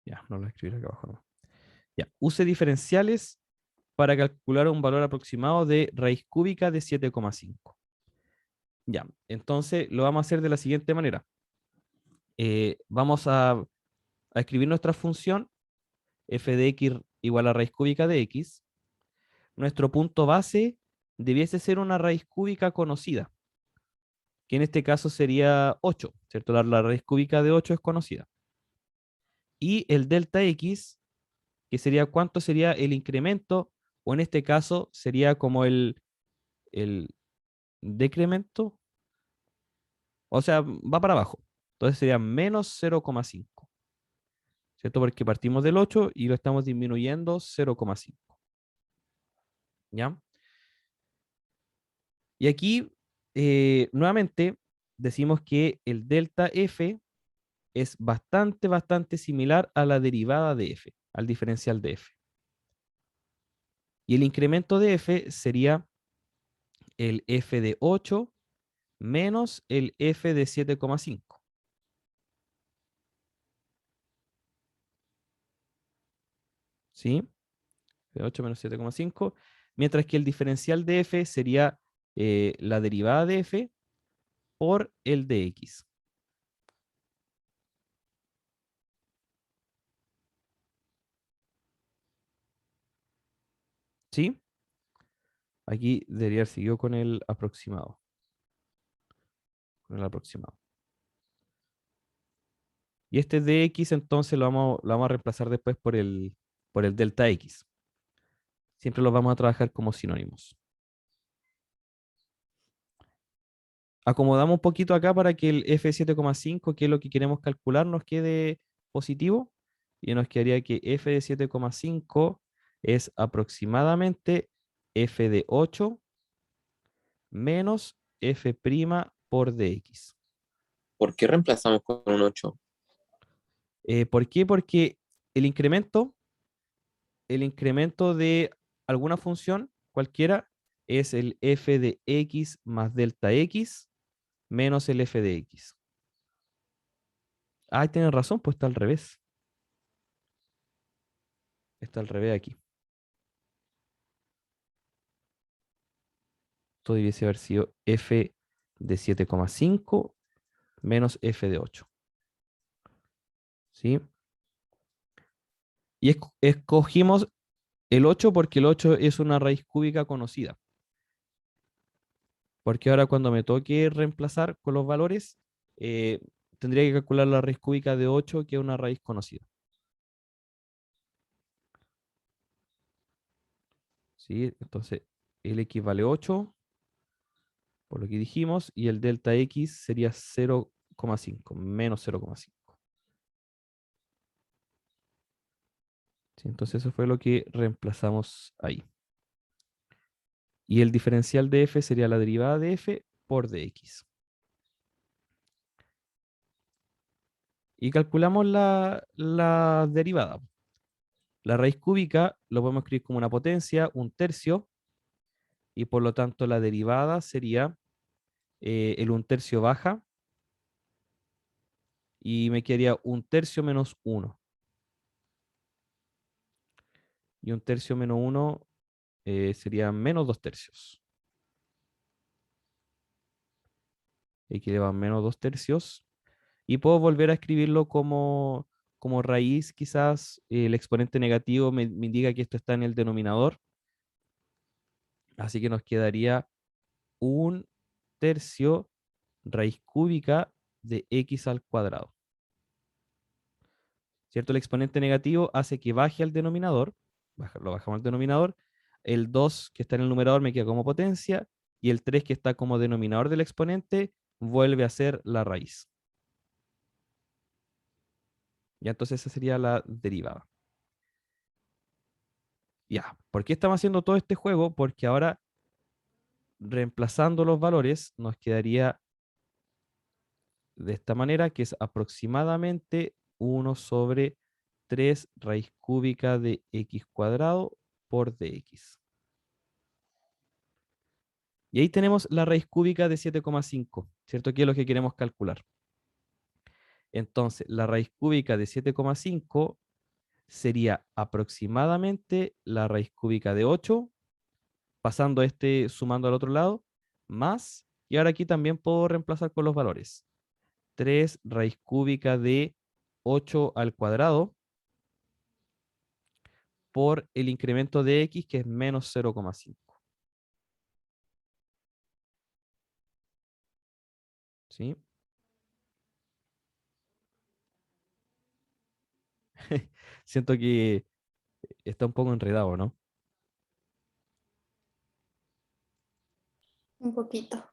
Ya, no lo voy a escribir acá abajo, no. Ya, use diferenciales para calcular un valor aproximado de raíz cúbica de 7,5. Ya, entonces lo vamos a hacer de la siguiente manera. Vamos a escribir nuestra función f de x igual a raíz cúbica de x. Nuestro punto base debiese ser una raíz cúbica conocida, que en este caso sería 8, ¿cierto? La raíz cúbica de 8 es conocida. Y el delta x, que sería cuánto sería el incremento, o en este caso sería como el decremento, o sea, va para abajo. Entonces sería menos 0,5, ¿cierto? Porque partimos del 8 y lo estamos disminuyendo 0,5. ¿Ya? Y aquí, nuevamente, decimos que el delta f es bastante similar a la derivada de f, al diferencial de f. Y el incremento de f sería el f de 8 menos el f de 7,5. ¿Sí? De 8 menos 7,5. Mientras que el diferencial de f sería la derivada de f por el de x. ¿Sí? Aquí debería haber seguido con el aproximado. Con el aproximado. Y este dx entonces lo vamos a reemplazar después por el delta x. Siempre los vamos a trabajar como sinónimos. Acomodamos un poquito acá para que el f7,5, que es lo que queremos calcular, nos quede positivo. Y nos quedaría que f de 7,5 es aproximadamente f de 8 menos f' por dx. ¿Por qué reemplazamos con un 8? ¿Por qué? Porque el incremento de alguna función cualquiera es el f de x más delta x menos el f de x. Ah, tienen razón, pues está al revés. Está al revés aquí. Esto debiese haber sido f de 7,5 menos f de 8. ¿Sí? Y escogimos el 8 porque el 8 es una raíz cúbica conocida. Porque ahora cuando me toque reemplazar con los valores, tendría que calcular la raíz cúbica de 8, que es una raíz conocida. ¿Sí? Entonces, el x vale 8, por lo que dijimos, y el delta x sería 0,5, menos 0,5. ¿Sí? Entonces, eso fue lo que reemplazamos ahí. Y el diferencial de f sería la derivada de f por dx. Y calculamos la derivada. La raíz cúbica lo podemos escribir como una potencia, un tercio, y por lo tanto la derivada sería el un tercio baja, y me quedaría un tercio menos 1. Y un tercio menos 1 sería menos 2 tercios. Aquí le van menos 2 tercios. Y puedo volver a escribirlo como raíz, quizás el exponente negativo me indica que esto está en el denominador. Así que nos quedaría un tercio raíz cúbica de x al cuadrado. ¿Cierto? El exponente negativo hace que baje al denominador. Lo bajamos al denominador. El 2 que está en el numerador me queda como potencia. Y el 3 que está como denominador del exponente vuelve a ser la raíz. Ya, entonces esa sería la derivada. Ya, ¿por qué estamos haciendo todo este juego? Porque ahora, reemplazando los valores, nos quedaría de esta manera, que es aproximadamente 1 sobre 3 raíz cúbica de x cuadrado por dx. Y ahí tenemos la raíz cúbica de 7,5, ¿cierto? Que es lo que queremos calcular. Entonces, la raíz cúbica de 7,5 sería aproximadamente la raíz cúbica de 8, pasando este, sumando al otro lado, más, y ahora aquí también puedo reemplazar con los valores. 3 raíz cúbica de 8 al cuadrado por el incremento de x, que es menos 0,5. ¿Sí? Siento que está un poco enredado, ¿no? Un poquito.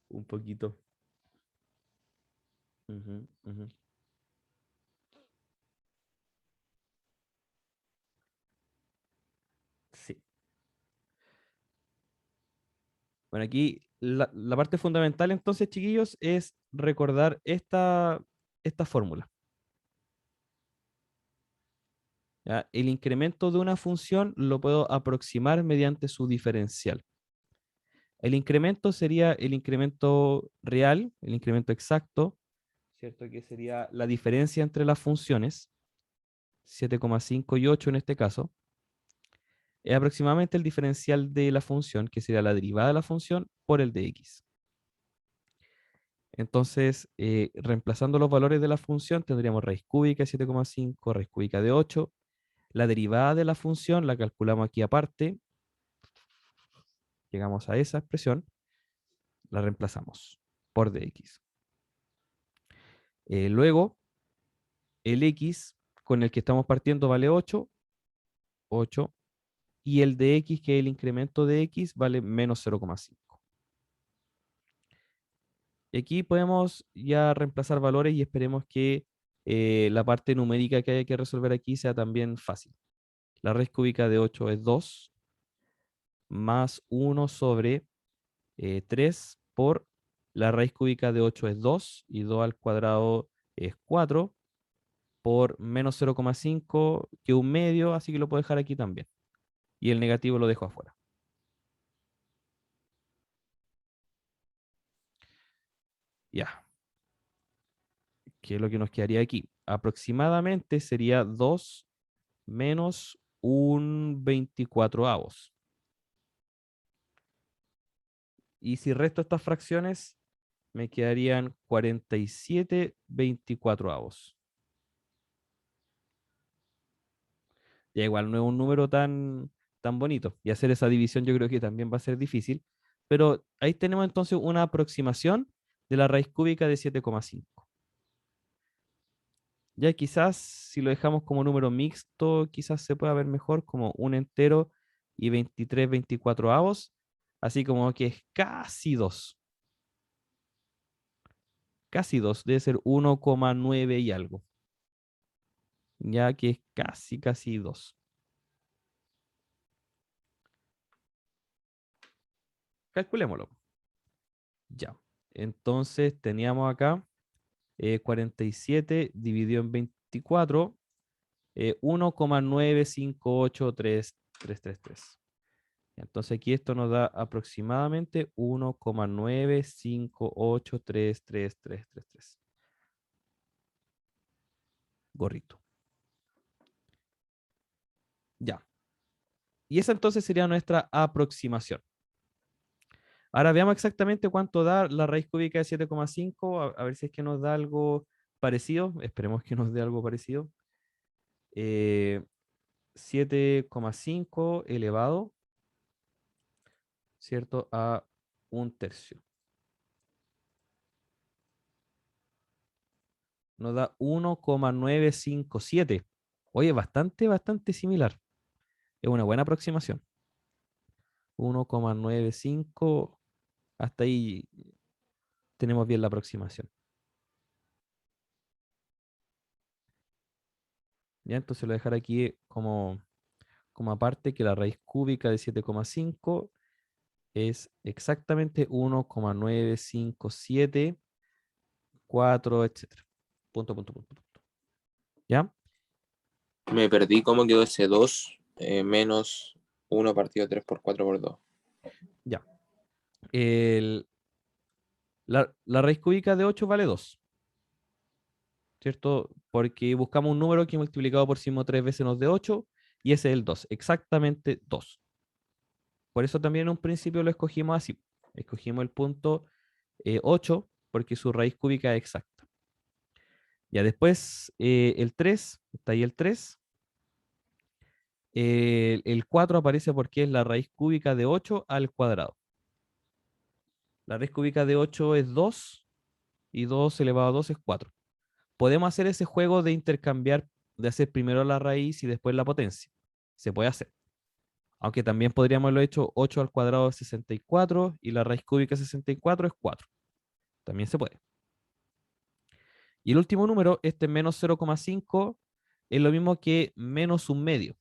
Un poquito. Ujú, ujú. Sí. Bueno, aquí la parte fundamental entonces, chiquillos, es recordar esta fórmula. ¿Ya? El incremento de una función lo puedo aproximar mediante su diferencial. El incremento sería el incremento real, el incremento exacto, ¿cierto? Que sería la diferencia entre las funciones, 7,5 y 8 en este caso. Es aproximadamente el diferencial de la función, que sería la derivada de la función por el de x. Entonces, reemplazando los valores de la función, tendríamos raíz cúbica de 7,5, raíz cúbica de 8. La derivada de la función la calculamos aquí aparte. Llegamos a esa expresión, la reemplazamos por dx. Luego, el x con el que estamos partiendo vale 8, 8, y el de x, que es el incremento de x, vale menos 0,5. Y aquí podemos ya reemplazar valores y esperemos que la parte numérica que haya que resolver aquí sea también fácil. La raíz cúbica de 8 es 2, más 1 sobre 3 por la raíz cúbica de 8 es 2, y 2 al cuadrado es 4, por menos 0,5, que un medio, así que lo puedo dejar aquí también. Y el negativo lo dejo afuera. Ya. ¿Qué es lo que nos quedaría aquí? Aproximadamente sería 2 menos un 24avos. Y si resto estas fracciones, me quedarían 47 24avos. Ya igual no es un número tan bonito. Y hacer esa división yo creo que también va a ser difícil. Pero ahí tenemos entonces una aproximación de la raíz cúbica de 7,5. Ya quizás si lo dejamos como número mixto, quizás se pueda ver mejor como un entero y 23 24avos. Así como que es casi 2. Casi 2, debe ser 1,9 y algo. Ya que es casi 2. Calculémoslo. Ya. Entonces teníamos acá 47 dividido en 24, 1,958333. Entonces aquí esto nos da aproximadamente 1,9583333. Gorrito. Ya. Y esa entonces sería nuestra aproximación. Ahora veamos exactamente cuánto da la raíz cúbica de 7,5. A ver si es que nos da algo parecido. Esperemos que nos dé algo parecido. 7,5 elevado, ¿cierto? A 1/3. Nos da 1,957. Oye, bastante similar. Es una buena aproximación. 1,95 Hasta ahí tenemos bien la aproximación. Ya, entonces lo voy a dejar aquí como aparte que la raíz cúbica de 7,5 es exactamente 1,9574, etcétera. Punto, punto, punto, punto. ¿Ya? Me perdí cómo quedó ese 2 menos 1 partido 3 por 4 por 2. Ya. La raíz cúbica de 8 vale 2, ¿cierto? Porque buscamos un número que multiplicado por sí mismo 3 veces nos dé 8 y ese es el 2, exactamente 2. Por eso también en un principio lo escogimos así. Escogimos el punto 8 porque su raíz cúbica es exacta. Ya después el 3, está ahí el 3. El 4 aparece porque es la raíz cúbica de 8 al cuadrado. La raíz cúbica de 8 es 2 y 2 elevado a 2 es 4. Podemos hacer ese juego de intercambiar, de hacer primero la raíz y después la potencia. Se puede hacer. Aunque también podríamos haberlo hecho 8 al cuadrado es 64 y la raíz cúbica de 64 es 4. También se puede. Y el último número, este menos 0,5, es lo mismo que menos un medio.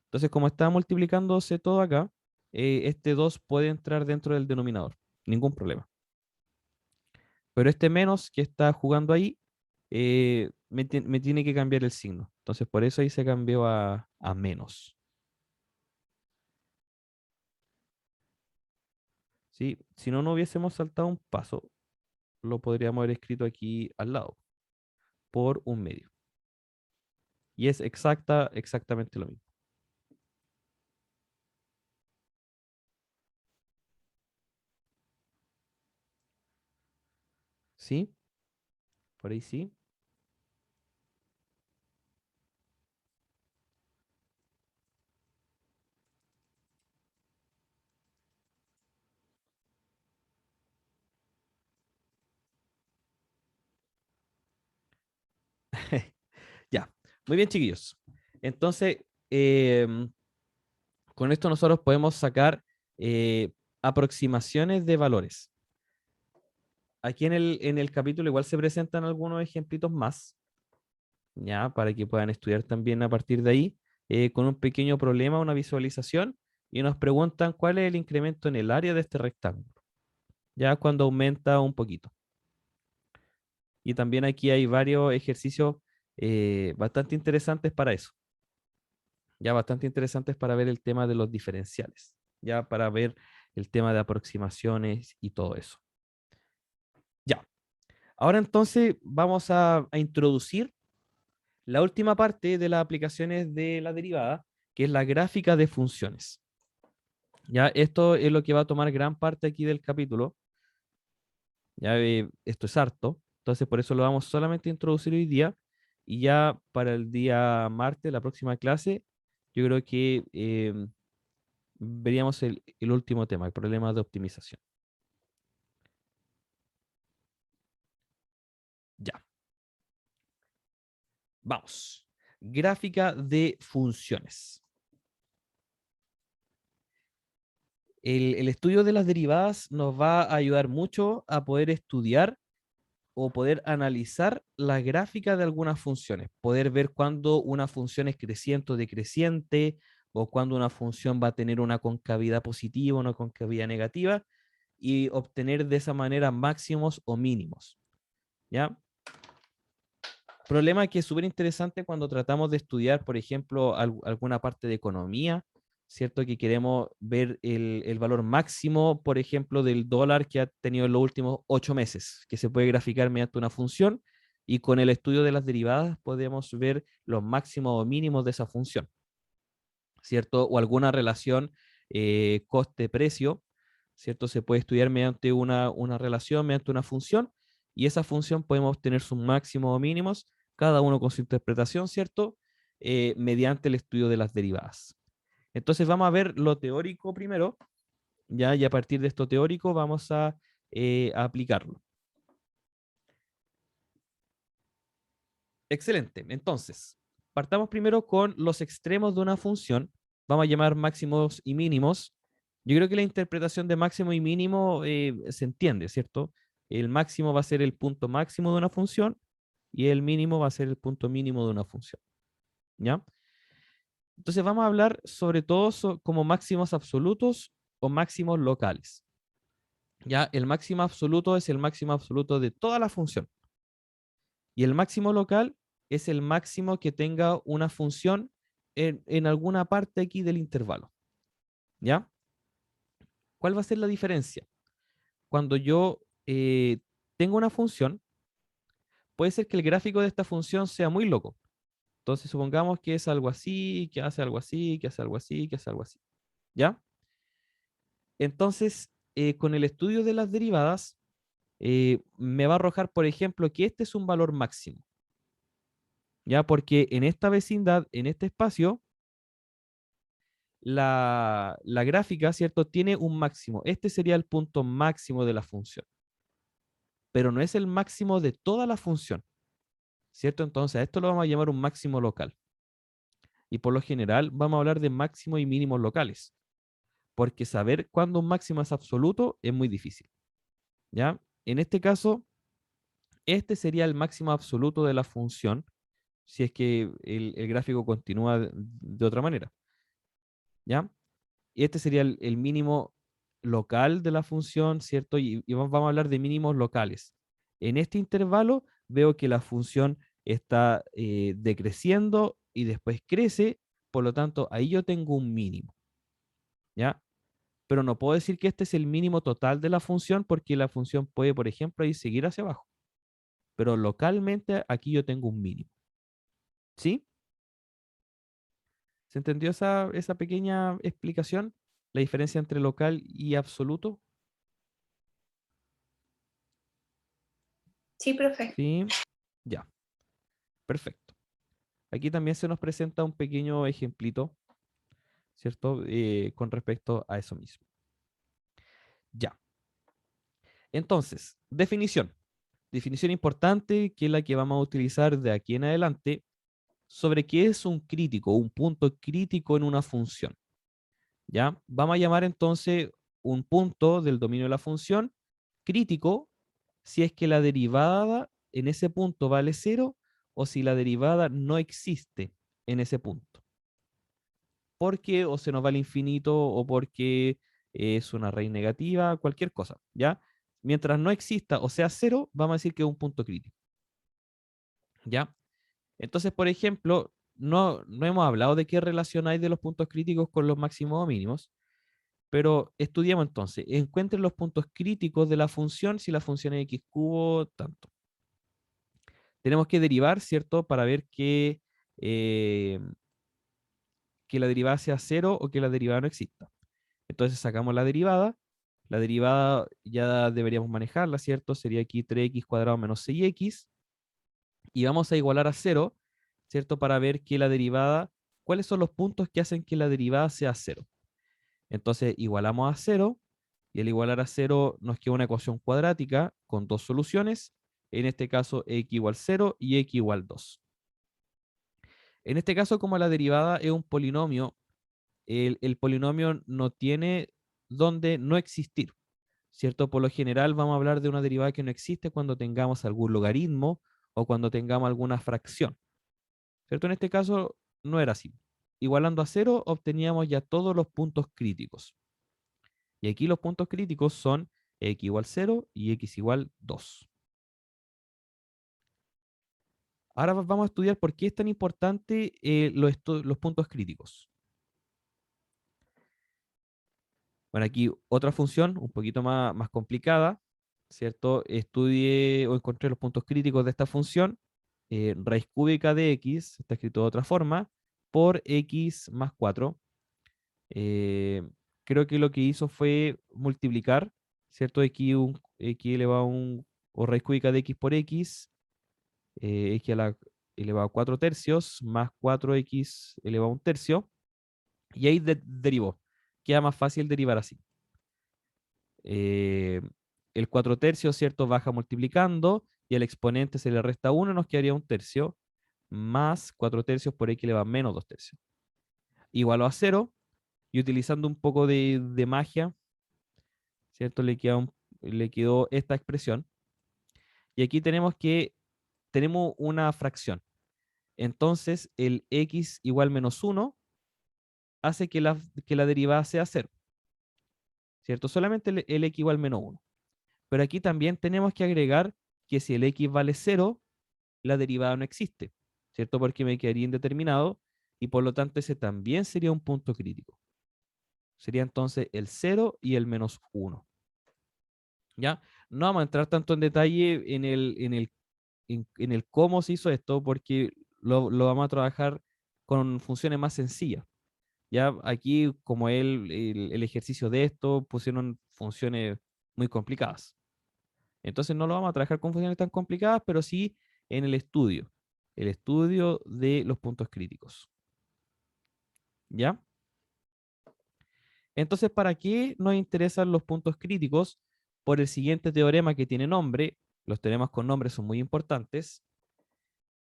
Entonces, como está multiplicándose todo acá, este 2 puede entrar dentro del denominador. Ningún problema. Pero este menos que está jugando ahí, me tiene que cambiar el signo. Entonces, por eso ahí se cambió a menos. ¿Sí? Si no, no hubiésemos saltado un paso, lo podríamos haber escrito aquí al lado, por un medio. Y es exactamente lo mismo. ¿Sí? Por ahí sí. Ya. Muy bien, chiquillos. Entonces, con esto nosotros podemos sacar aproximaciones de valores. Aquí en el capítulo igual se presentan algunos ejemplitos más, ya, para que puedan estudiar también a partir de ahí, con un pequeño problema, una visualización, y nos preguntan cuál es el incremento en el área de este rectángulo, ya cuando aumenta un poquito. Y también aquí hay varios ejercicios bastante interesantes para eso, ya bastante interesantes para ver el tema de los diferenciales, ya para ver el tema de aproximaciones y todo eso. Ya, ahora entonces vamos a introducir la última parte de las aplicaciones de la derivada, que es la gráfica de funciones. Ya, esto es lo que va a tomar gran parte aquí del capítulo. Ya, esto es harto, entonces por eso lo vamos solamente a introducir hoy día. Y ya para el día martes, la próxima clase, yo creo que veríamos el último tema, el problema de optimización. Ya, vamos. Gráfica de funciones. El estudio de las derivadas nos va a ayudar mucho a poder estudiar o poder analizar la gráfica de algunas funciones, poder ver cuándo una función es creciente o decreciente, o cuándo una función va a tener una concavidad positiva o una concavidad negativa, y obtener de esa manera máximos o mínimos. ¿Ya? Problema que es súper interesante cuando tratamos de estudiar, por ejemplo, alguna parte de economía, ¿cierto? Que queremos ver el valor máximo, por ejemplo, del dólar que ha tenido en los últimos 8 meses, que se puede graficar mediante una función, y con el estudio de las derivadas podemos ver los máximos o mínimos de esa función, ¿cierto? O alguna relación coste-precio, ¿cierto? Se puede estudiar mediante una relación, mediante una función, y esa función podemos obtener sus máximos o mínimos, cada uno con su interpretación, ¿cierto? Mediante el estudio de las derivadas. Entonces vamos a ver lo teórico primero, ¿ya? Y a partir de esto teórico vamos a aplicarlo. Excelente. Entonces, partamos primero con los extremos de una función. Vamos a llamar máximos y mínimos Yo creo que la interpretación de máximo y mínimo se entiende, ¿cierto? El máximo va a ser el punto máximo de una función y el mínimo va a ser el punto mínimo de una función, ¿ya? Entonces vamos a hablar sobre todo como máximos absolutos o máximos locales. ¿Ya? El máximo absoluto es el máximo absoluto de toda la función. Y el máximo local es el máximo que tenga una función en alguna parte aquí del intervalo. ¿Ya? ¿Cuál va a ser la diferencia? Cuando yo tengo una función, puede ser que el gráfico de esta función sea muy loco. Entonces supongamos que es algo así, que hace algo así, que hace algo así, que hace algo así. ¿Ya? Entonces, con el estudio de las derivadas, me va a arrojar, por ejemplo, que este es un valor máximo. ¿Ya? Porque en esta vecindad, en este espacio, la gráfica, ¿cierto? Tiene un máximo. Este sería el punto máximo de la función. Pero no es el máximo de toda la función, ¿cierto? Entonces, a esto lo vamos a llamar un máximo local. Y por lo general, vamos a hablar de máximo y mínimos locales. Porque saber cuándo un máximo es absoluto es muy difícil. ¿Ya? En este caso, este sería el máximo absoluto de la función si es que el gráfico continúa de otra manera. ¿Ya? Y este sería el mínimo local de la función, ¿cierto? Y vamos a hablar de mínimos locales. En este intervalo veo que la función está decreciendo y después crece, por lo tanto, ahí yo tengo un mínimo. ¿Ya? Pero no puedo decir que este es el mínimo total de la función porque la función puede, por ejemplo, ahí seguir hacia abajo. Pero localmente aquí yo tengo un mínimo. ¿Sí? ¿Se entendió esa pequeña explicación? La diferencia entre local y absoluto. Sí, profe. Sí, ya, perfecto. Aquí también se nos presenta un pequeño ejemplito, ¿cierto? Con respecto a eso mismo. Ya. Entonces, definición. Definición importante que es la que vamos a utilizar de aquí en adelante sobre qué es un crítico, un punto crítico en una función. ¿Ya? Vamos a llamar entonces un punto del dominio de la función crítico si es que la derivada en ese punto vale 0 o si la derivada no existe en ese punto. Porque o se nos va al infinito o porque es una raíz negativa, cualquier cosa, ¿ya? Mientras no exista o sea 0, vamos a decir que es un punto crítico. ¿Ya? Entonces, por ejemplo, no hemos hablado de qué relación hay de los puntos críticos con los máximos o mínimos, pero estudiamos entonces. Encuentren los puntos críticos de la función si la función es x cubo tanto. Tenemos que derivar, ¿cierto? Para ver que la derivada sea 0 o que la derivada no exista. Entonces sacamos la derivada ya deberíamos manejarla, ¿cierto? Sería aquí 3x cuadrado menos 6x, y vamos a igualar a 0, ¿cierto? Para ver que la derivada, cuáles son los puntos que hacen que la derivada sea 0. Entonces igualamos a 0, y al igualar a 0 nos queda una ecuación cuadrática con dos soluciones, en este caso x igual 0 y x igual 2. En este caso, como la derivada es un polinomio, el polinomio no tiene donde no existir, ¿cierto? Por lo general vamos a hablar de una derivada que no existe cuando tengamos algún logaritmo o cuando tengamos alguna fracción, ¿cierto? En este caso no era así. Igualando a 0 obteníamos ya todos los puntos críticos. Y aquí los puntos críticos son x igual 0 y x igual 2. Ahora vamos a estudiar por qué es tan importante los puntos críticos. Bueno, aquí otra función un poquito más complicada, ¿cierto? Estudié o encontré los puntos críticos de esta función. Raíz cúbica de x, está escrito de otra forma, por x más 4. Creo que lo que hizo fue multiplicar, ¿cierto? X elevado a o raíz cúbica de x por x, x a la elevado a 4 tercios, más 4x elevado a 1 tercio, y ahí derivó. Queda más fácil derivar así. El 4 tercios, ¿cierto? Baja multiplicando, y al exponente se le resta 1, nos quedaría 1 tercio, más 4 tercios por x elevado a menos 2 tercios. Igual a 0, y utilizando un poco de magia, ¿cierto? Le quedó esta expresión. Y aquí tenemos una fracción. Entonces, el x igual menos 1 hace que la derivada sea 0, ¿cierto? Solamente el x igual menos 1. Pero aquí también tenemos que agregar que si el x vale 0, la derivada no existe, ¿cierto? Porque me quedaría indeterminado y por lo tanto ese también sería un punto crítico. Sería entonces el 0 y el menos 1. ¿Ya? No vamos a entrar tanto en detalle en el cómo se hizo esto, porque lo vamos a trabajar con funciones más sencillas. Ya aquí, como el ejercicio de esto, pusieron funciones muy complicadas. Entonces no lo vamos a trabajar con funciones tan complicadas, pero sí en el estudio de los puntos críticos. ¿Ya? Entonces, ¿para qué nos interesan los puntos críticos? Por el siguiente teorema que tiene nombre, los teoremas con nombre son muy importantes.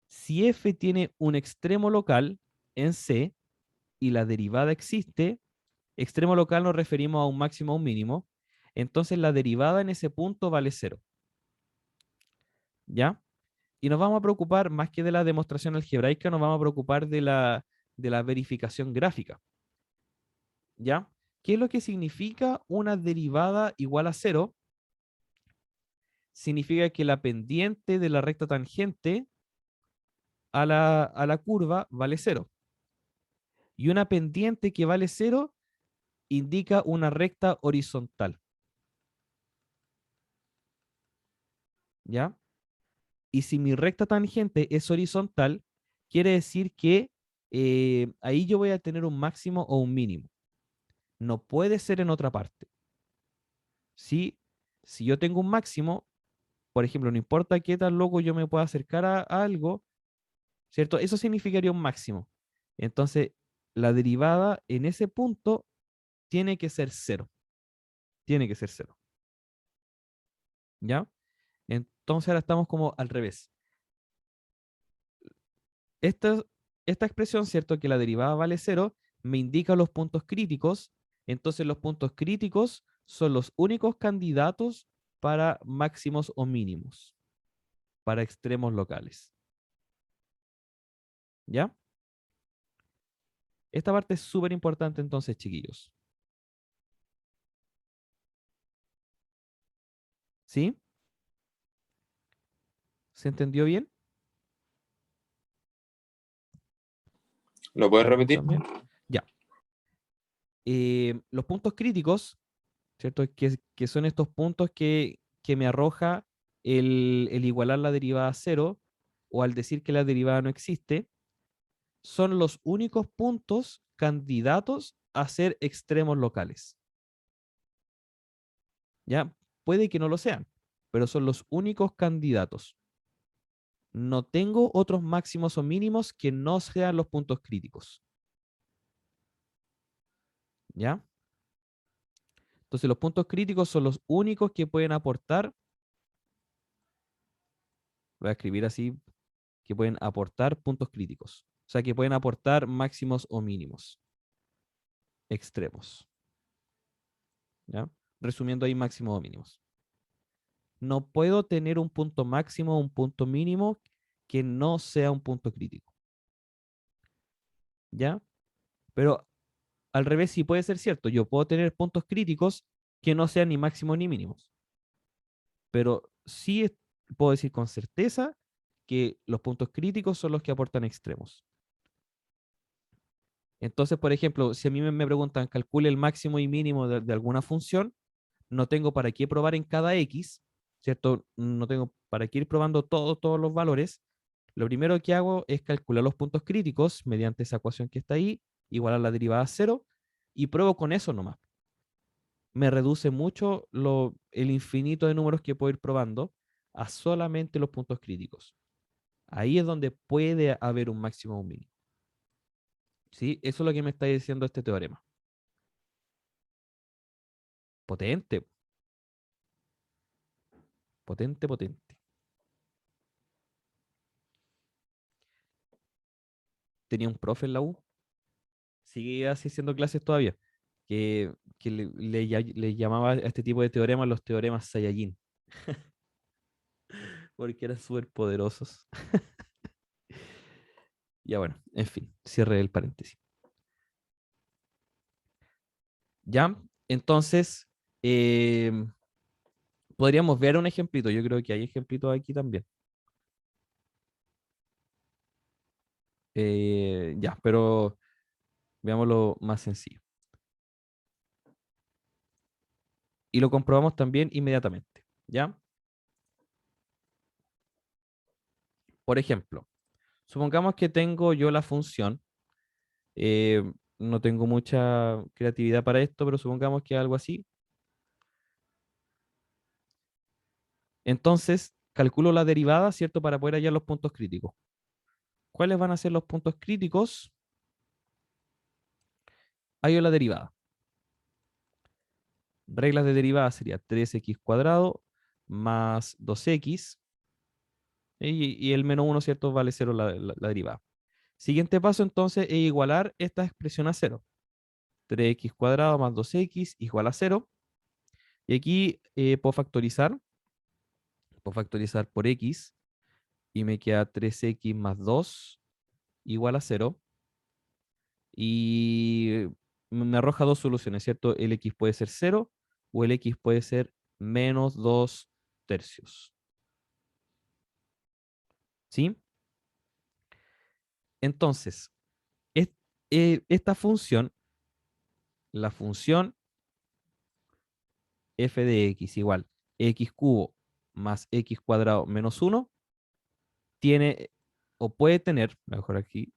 Si f tiene un extremo local en C y la derivada existe, extremo local nos referimos a un máximo o un mínimo, entonces la derivada en ese punto vale 0. ¿Ya? Y nos vamos a preocupar, más que de la demostración algebraica, nos vamos a preocupar de la verificación gráfica. ¿Ya? ¿Qué es lo que significa una derivada igual a 0? Significa que la pendiente de la recta tangente a la curva vale 0. Y una pendiente que vale 0 indica una recta horizontal. ¿Ya? Y si mi recta tangente es horizontal, quiere decir que ahí yo voy a tener un máximo o un mínimo. No puede ser en otra parte. Si yo tengo un máximo, por ejemplo, no importa qué tan loco yo me pueda acercar a algo, ¿cierto? Eso significaría un máximo. Entonces, la derivada en ese punto tiene que ser 0. Tiene que ser 0. ¿Ya? Entonces ahora estamos como al revés. Esta, esta expresión, ¿cierto? Que la derivada vale 0, me indica los puntos críticos. Entonces los puntos críticos son los únicos candidatos para máximos o mínimos, para extremos locales. ¿Ya? Esta parte es súper importante entonces, chiquillos. ¿Sí? ¿Se entendió bien? ¿Lo puedes ¿Para mí repetir? también? Ya. Los puntos críticos, ¿cierto? Que son estos puntos que me arroja el igualar la derivada a 0 o al decir que la derivada no existe, son los únicos puntos candidatos a ser extremos locales. ¿Ya? Puede que no lo sean, pero son los únicos candidatos. No tengo otros máximos o mínimos que no sean los puntos críticos. ¿Ya? Entonces los puntos críticos son los únicos que pueden aportar, voy a escribir así, que pueden aportar puntos críticos. O sea, que pueden aportar máximos o mínimos extremos. ¿Ya? Resumiendo ahí máximos o mínimos. No puedo tener un punto máximo o un punto mínimo que no sea un punto crítico. ¿Ya? Pero al revés sí puede ser cierto. Yo puedo tener puntos críticos que no sean ni máximos ni mínimos. Pero sí puedo decir con certeza que los puntos críticos son los que aportan extremos. Entonces, por ejemplo, si a mí me preguntan, calcule el máximo y mínimo de alguna función, no tengo para qué probar en cada X, ¿cierto? No tengo para qué ir probando todos los valores. Lo primero que hago es calcular los puntos críticos mediante esa ecuación que está ahí, igual a la derivada 0, y pruebo con eso nomás. Me reduce mucho el infinito de números que puedo ir probando a solamente los puntos críticos. Ahí es donde puede haber un máximo o un mínimo. ¿Sí? Eso es lo que me está diciendo este teorema. Potente, potente, potente. Tenía un profe en la U, sigue así haciendo clases todavía, que le llamaba a este tipo de teoremas los teoremas Saiyajin, porque eran súper poderosos. Ya bueno, en fin, cierre el paréntesis. Ya, entonces, podríamos ver un ejemplito. Yo creo que hay ejemplitos aquí también. Ya, pero veámoslo más sencillo. Y lo comprobamos también inmediatamente. ¿Ya? Por ejemplo, supongamos que tengo yo la función. eh, no tengo mucha creatividad para esto, pero supongamos que algo así. Entonces, calculo la derivada, ¿cierto? Para poder hallar los puntos críticos. ¿Cuáles van a ser los puntos críticos? Hallo la derivada. Reglas de derivada sería 3x cuadrado más 2x. Y el menos 1, ¿cierto? Vale 0 la derivada. Siguiente paso entonces es igualar esta expresión a 0. 3x cuadrado más 2x igual a 0. Y aquí puedo factorizar por x y me queda 3x más 2 igual a 0. Y me arroja dos soluciones, ¿cierto? El x puede ser 0 o el x puede ser menos 2 tercios. ¿Sí? Entonces, esta función, la función f de x igual x cubo más x cuadrado menos 1, tiene o puede tener, mejor aquí,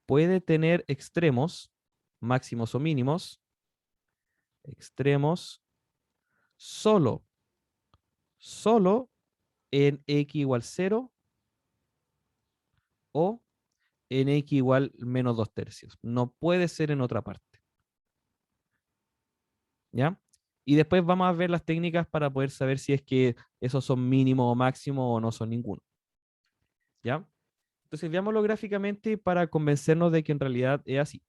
puede tener extremos máximos o mínimos, extremos solo, solo en x igual 0 o en x igual menos 2 tercios. No puede ser en otra parte. ¿Ya? Y después vamos a ver las técnicas para poder saber si es que esos son mínimo o máximo o no son ninguno. ¿Ya? Entonces veámoslo gráficamente para convencernos de que en realidad es así.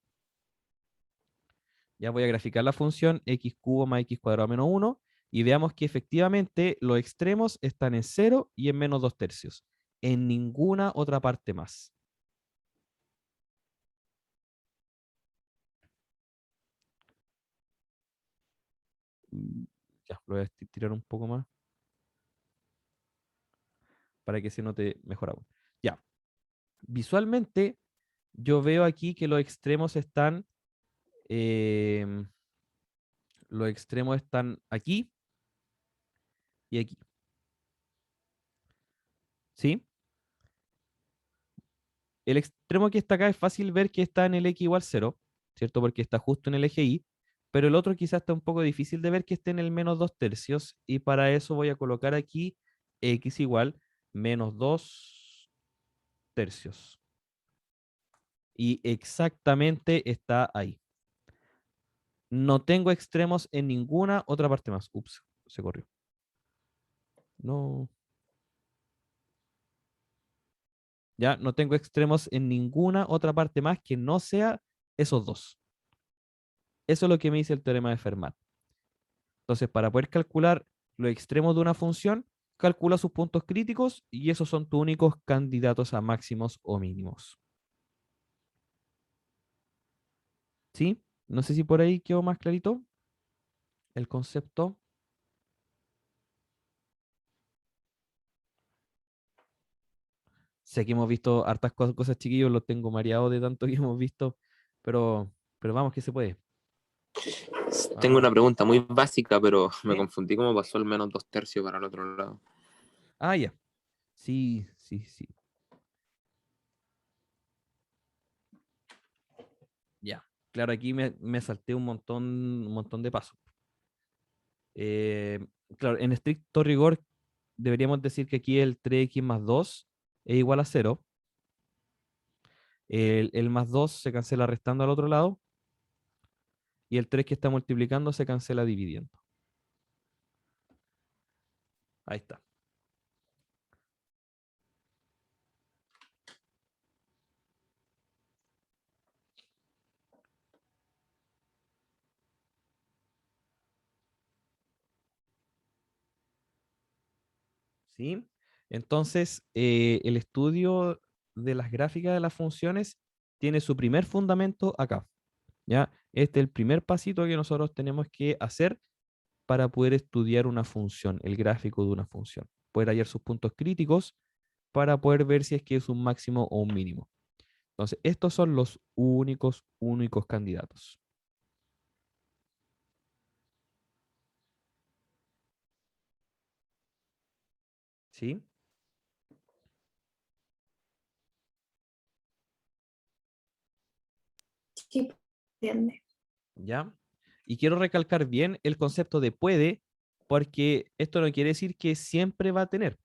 Ya voy a graficar la función x cubo más x cuadrado menos 1 y veamos que efectivamente los extremos están en 0 y en menos 2 tercios. En ninguna otra parte más. Ya, lo voy a tirar un poco más para que se note mejor aún. Ya, visualmente yo veo aquí que em, los extremos están aquí y aquí. ¿Sí? El extremo que está acá es fácil ver que está en el x igual 0, ¿cierto? Porque está justo en el eje y, pero el otro quizás está un poco difícil de ver que esté en el menos 2 tercios y para eso voy a colocar aquí x igual menos 2 tercios. Y exactamente está ahí. No tengo extremos en ninguna otra parte más. Ups, se corrió. No. Ya no tengo extremos en ninguna otra parte más que no sea esos dos. Eso es lo que me dice el teorema de Fermat. Entonces, para poder calcular los extremos de una función, calcula sus puntos críticos y esos son tus únicos candidatos a máximos o mínimos. ¿Sí? No sé si por ahí quedó más clarito el concepto. Sé que hemos visto hartas cosas, chiquillos, los tengo mareados de tanto que hemos visto, pero vamos que se puede. Tengo Ah, una pregunta muy básica, pero me ¿sí? confundí cómo pasó el menos 2 tercios para el otro lado. Ah, ya. Sí, sí, sí. Ya. Claro, aquí me salté un montón de pasos. Eh, claro, en estricto rigor deberíamos decir que aquí el 3x más 2 es igual a 0. El más 2 se cancela restando al otro lado y el 3 que está multiplicando se cancela dividiendo. Ahí está. ¿sí? Entonces, el estudio de las gráficas de las funciones tiene su primer fundamento acá, ¿ya? Este es el primer pasito que nosotros tenemos que hacer para poder estudiar una función, el gráfico de una función. Poder hallar sus puntos críticos para poder ver si es que es un máximo o un mínimo. Entonces, estos son los únicos candidatos. ¿Sí? Sí, entiende. ¿Ya? Y quiero recalcar bien el concepto de puede, porque esto no quiere decir que siempre va a tener,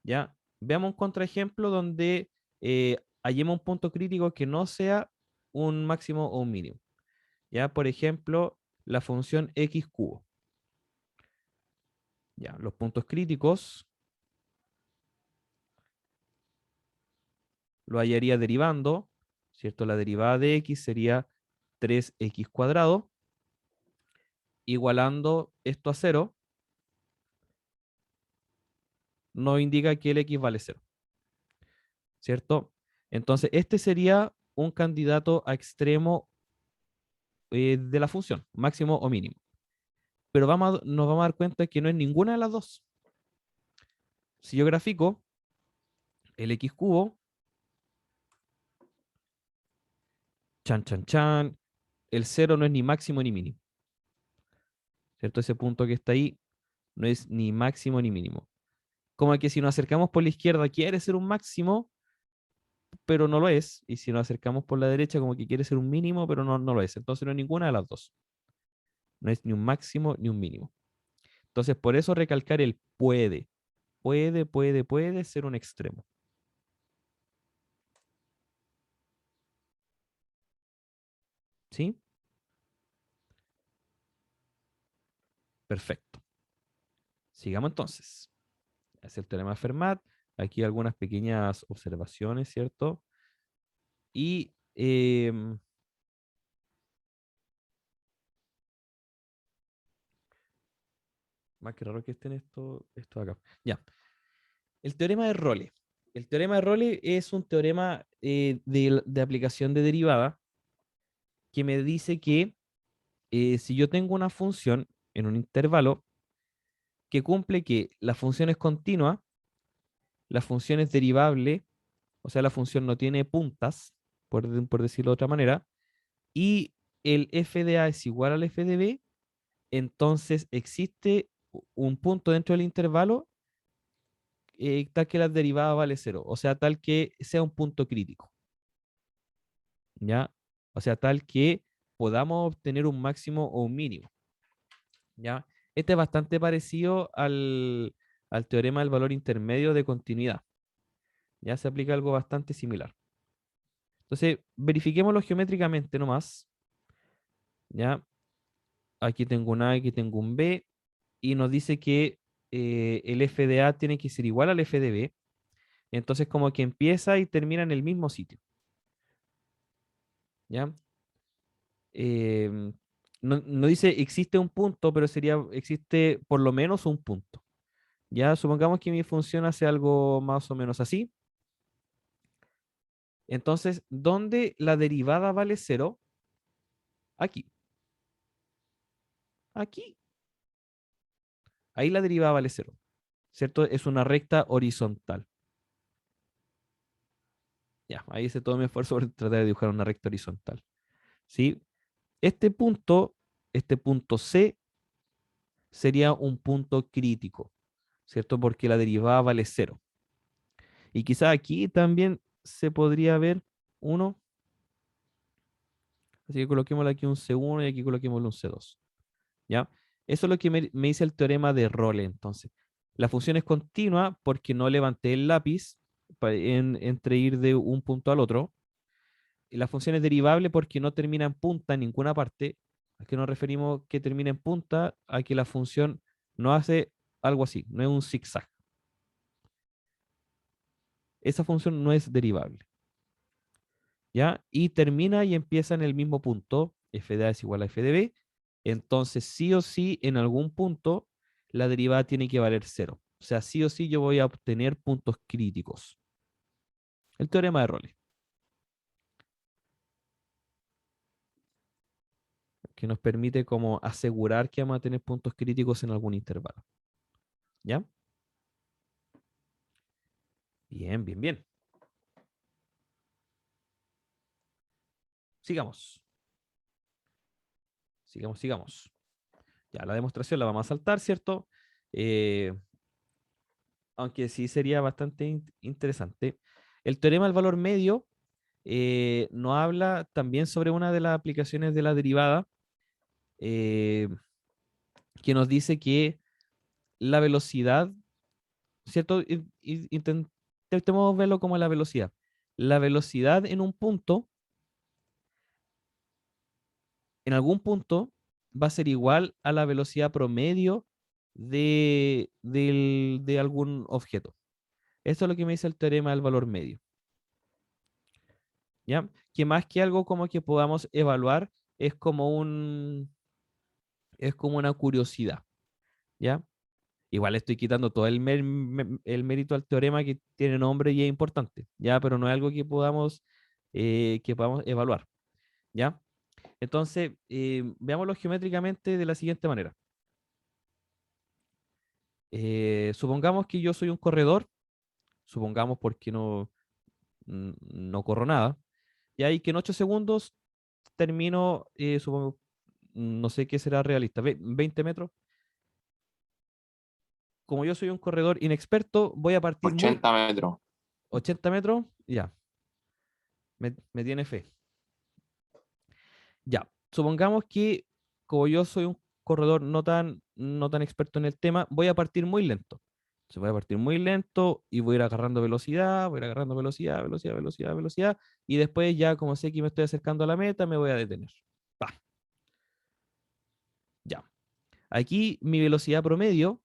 ¿ya? Veamos un contraejemplo donde hallemos un punto crítico que no sea un máximo o un mínimo, ¿ya? Por ejemplo, la función x cubo. ¿Ya? Los puntos críticos lo hallaría derivando, ¿cierto? La derivada de x sería 3x cuadrado, igualando esto a 0, nos indica que el x vale 0, ¿cierto? Entonces, este sería un candidato a extremo de la función, máximo o mínimo. Pero nos vamos a dar cuenta que no es ninguna de las dos. Si yo grafico el x cubo, chan, chan, chan, el 0 no es ni máximo ni mínimo, ¿cierto? Ese punto que está ahí no es ni máximo ni mínimo. Como que si nos acercamos por la izquierda quiere ser un máximo, pero no lo es. Y si nos acercamos por la derecha como que quiere ser un mínimo, pero no lo es. Entonces no es ninguna de las dos. No es ni un máximo ni un mínimo. Entonces por eso recalcar el puede. Puede ser un extremo. ¿Sí? Perfecto. Sigamos entonces. Es el teorema de Fermat. Aquí algunas pequeñas observaciones, ¿cierto? Y más que raro que estén esto acá. Ya. El teorema de Role. El teorema de Role es un teorema de aplicación de derivada que me dice que si yo tengo una función en un intervalo que cumple que la función es continua, la función es derivable, o sea, la función no tiene puntas, por decirlo de otra manera, y el f de a es igual al f de b, entonces existe un punto dentro del intervalo tal que la derivada vale cero, o sea, tal que sea un punto crítico, ¿ya? O sea, tal que podamos obtener un máximo o un mínimo, ¿ya? Este es bastante parecido al teorema del valor intermedio de continuidad, ya se aplica algo bastante similar. Entonces, verifiquémoslo geométricamente nomás, ¿ya? Aquí tengo un A, aquí tengo un B, y nos dice que el f de A tiene que ser igual al f de B, entonces como que empieza y termina en el mismo sitio, ¿ya? No dice existe un punto, pero existe por lo menos un punto. Ya supongamos que mi función hace algo más o menos así. Entonces, ¿dónde la derivada vale cero? Aquí. Aquí. Ahí la derivada vale cero, ¿cierto? Es una recta horizontal. Ya, ahí hice todo mi esfuerzo por tratar de dibujar una recta horizontal. ¿Sí? Este punto C, sería un punto crítico, ¿cierto? Porque la derivada vale cero. Y quizá aquí también se podría ver uno. Así que coloquémosle aquí un C1 y aquí coloquémosle un C2. ¿Ya? Eso es lo que me dice el teorema de Role, entonces. La función es continua porque no levanté el lápiz entre ir de un punto al otro. Y la función es derivable porque no termina en punta en ninguna parte. ¿A qué nos referimos que termina en punta? A que la función no hace algo así, no es un zigzag. Esa función no es derivable. ¿Ya? Y termina y empieza en el mismo punto, f de a es igual a f de b, entonces sí o sí en algún punto la derivada tiene que valer cero. O sea, sí o sí yo voy a obtener puntos críticos. El teorema de Rayleigh, que nos permite como asegurar que vamos a tener puntos críticos en algún intervalo. ¿Ya? Bien, bien, bien. Sigamos. Sigamos, sigamos. Ya, la demostración la vamos a saltar, ¿cierto? Aunque sí sería bastante interesante. El teorema del valor medio nos habla también sobre una de las aplicaciones de la derivada, eh, que nos dice que la velocidad, ¿cierto? Intentemos verlo como la velocidad. La velocidad en un punto, en algún punto, va a ser igual a la velocidad promedio de algún objeto. Esto es lo que me dice el teorema del valor medio. ¿Ya? Que más que algo como que podamos evaluar, es como una curiosidad. ¿Ya? Igual estoy quitando todo el mérito al teorema que tiene nombre y es importante, ¿ya? Pero no es algo que podamos evaluar, ¿ya? Entonces, veámoslo geométricamente de la siguiente manera. Supongamos que yo soy un corredor, supongamos porque no corro nada, y ahí que en 8 segundos termino, supongo, no sé qué será realista, 20 metros. Como yo soy un corredor inexperto, voy a partir 80 metros. 80 metros, ya, me tiene fe. Ya, supongamos que como yo soy un corredor no tan experto en el tema, voy a partir muy lento. Entonces voy a partir muy lento y voy a ir agarrando velocidad, voy a ir agarrando velocidad, velocidad, velocidad, velocidad, y después ya como sé que me estoy acercando a la meta, me voy a detener. Pa. Ya. Aquí mi velocidad promedio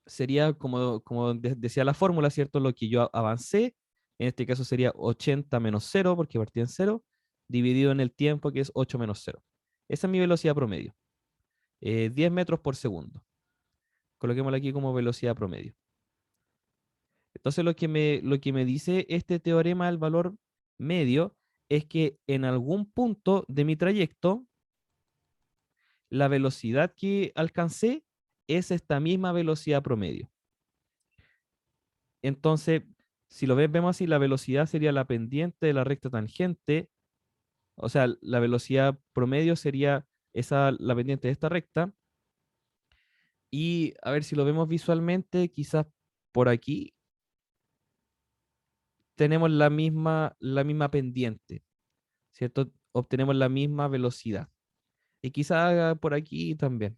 sería como decía la fórmula, ¿cierto? Lo que yo avancé, en este caso sería 80 menos 0, porque partí en 0, dividido en el tiempo, que es 8 menos 0. Esa es mi velocidad promedio. 10 metros por segundo. Coloquémoslo aquí como velocidad promedio. Entonces lo que me dice este teorema del valor medio es que en algún punto de mi trayecto, la velocidad que alcancé es esta misma velocidad promedio. Entonces, si lo vemos así, la velocidad sería la pendiente de la recta tangente, o sea, la velocidad promedio sería la pendiente de esta recta. Y a ver si lo vemos visualmente, quizás por aquí tenemos la misma pendiente, ¿cierto? Obtenemos la misma velocidad. Y quizás por aquí también.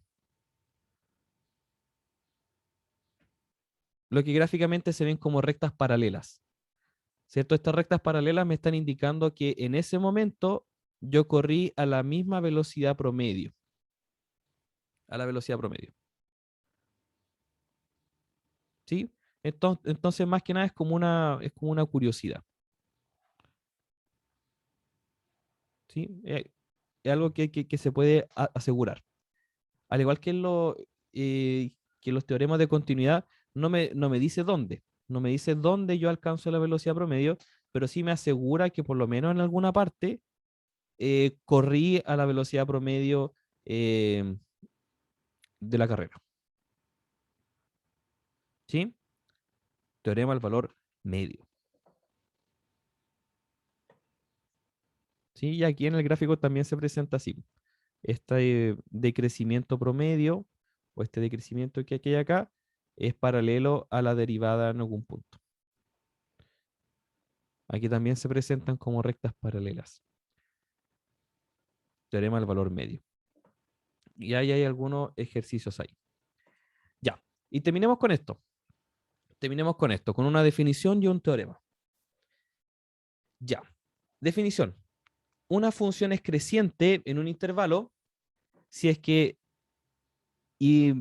Lo que gráficamente se ven como rectas paralelas, ¿cierto? Estas rectas paralelas me están indicando que en ese momento yo corrí a la misma velocidad promedio. A la velocidad promedio. ¿Sí? Entonces, más que nada es como una curiosidad. ¿Sí? Es algo que se puede asegurar. Al igual que los teoremas de continuidad, no me dice dónde. No me dice dónde yo alcanzo la velocidad promedio, pero sí me asegura que por lo menos en alguna parte corrí a la velocidad promedio de la carrera. ¿Sí? Teorema del valor medio. ¿Sí? Y aquí en el gráfico también se presenta así. Este decrecimiento promedio, o este decrecimiento que aquí hay acá, es paralelo a la derivada en algún punto. Aquí también se presentan como rectas paralelas. Teorema del valor medio. Y ahí hay algunos ejercicios ahí. Ya. Y terminemos con esto. Con una definición y un teorema. Ya. Definición. Una función es creciente en un intervalo si es que, y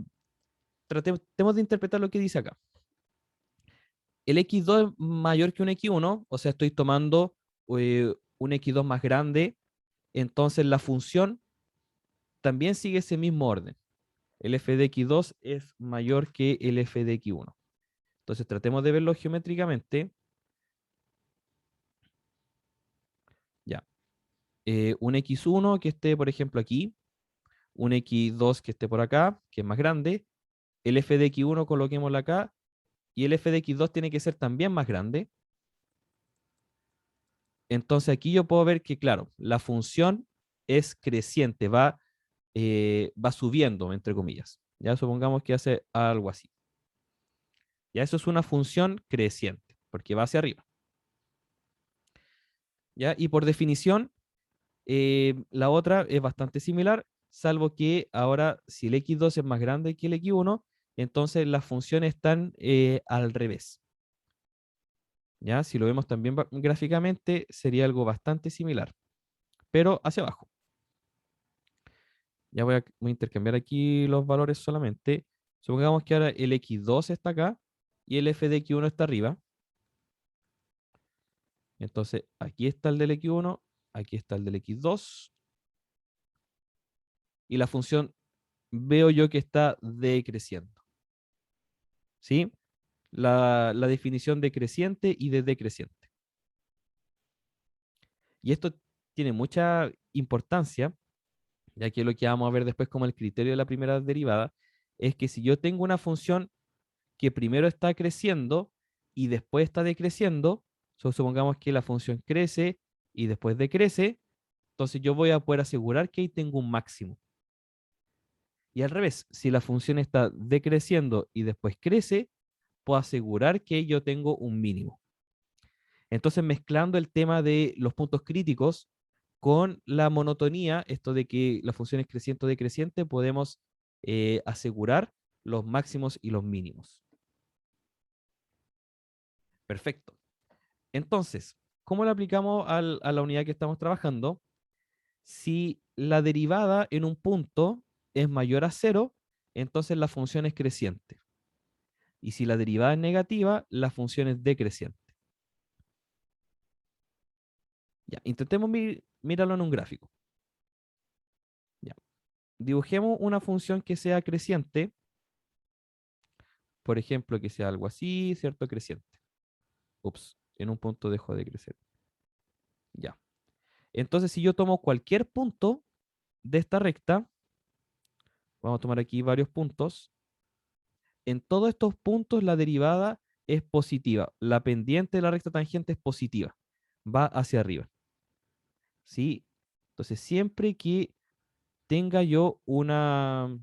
tratemos de interpretar lo que dice acá. El x2 es mayor que un x1, o sea, estoy tomando un x2 más grande, entonces la función también sigue ese mismo orden. el f de x2 es mayor que el f de x1. Entonces tratemos de verlo geométricamente. Ya. Un x1 que esté, por ejemplo, aquí. Un x2 que esté por acá, que es más grande. El f de x1 coloquémoslo acá. Y el f de x2 tiene que ser también más grande. Entonces aquí yo puedo ver que, claro, la función es creciente, va subiendo, entre comillas. Ya supongamos que hace algo así. Ya eso es una función creciente, porque va hacia arriba. ¿Ya? Y por definición, la otra es bastante similar, salvo que ahora si el x2 es más grande que el x1, entonces las funciones están al revés. ¿Ya? Si lo vemos también gráficamente, sería algo bastante similar, pero hacia abajo. Ya voy a intercambiar aquí los valores solamente. Supongamos que ahora el x2 está acá y el f de x1 está arriba. Entonces, aquí está el del x1, aquí está el del x2. Y la función veo yo que está decreciendo. ¿Sí? La definición de creciente y de decreciente. Y esto tiene mucha importancia, ya que lo que vamos a ver después como el criterio de la primera derivada, es que si yo tengo una función que primero está creciendo y después está decreciendo, supongamos que la función crece y después decrece, entonces yo voy a poder asegurar que ahí tengo un máximo. Y al revés, si la función está decreciendo y después crece, puedo asegurar que yo tengo un mínimo. Entonces, mezclando el tema de los puntos críticos con la monotonía, esto de que la función es creciente o decreciente, podemos asegurar los máximos y los mínimos. Perfecto. Entonces, ¿cómo lo aplicamos a la unidad que estamos trabajando? Si la derivada en un punto es mayor a 0, entonces la función es creciente. Y si la derivada es negativa, la función es decreciente. Ya, intentemos mirarlo en un gráfico. Ya. Dibujemos una función que sea creciente. Por ejemplo, que sea algo así, ¿cierto? Creciente. Ups, en un punto dejó de crecer. Ya. Entonces, si yo tomo cualquier punto de esta recta, vamos a tomar aquí varios puntos. En todos estos puntos la derivada es positiva. La pendiente de la recta tangente es positiva. Va hacia arriba. ¿Sí? Entonces, siempre que tenga yo una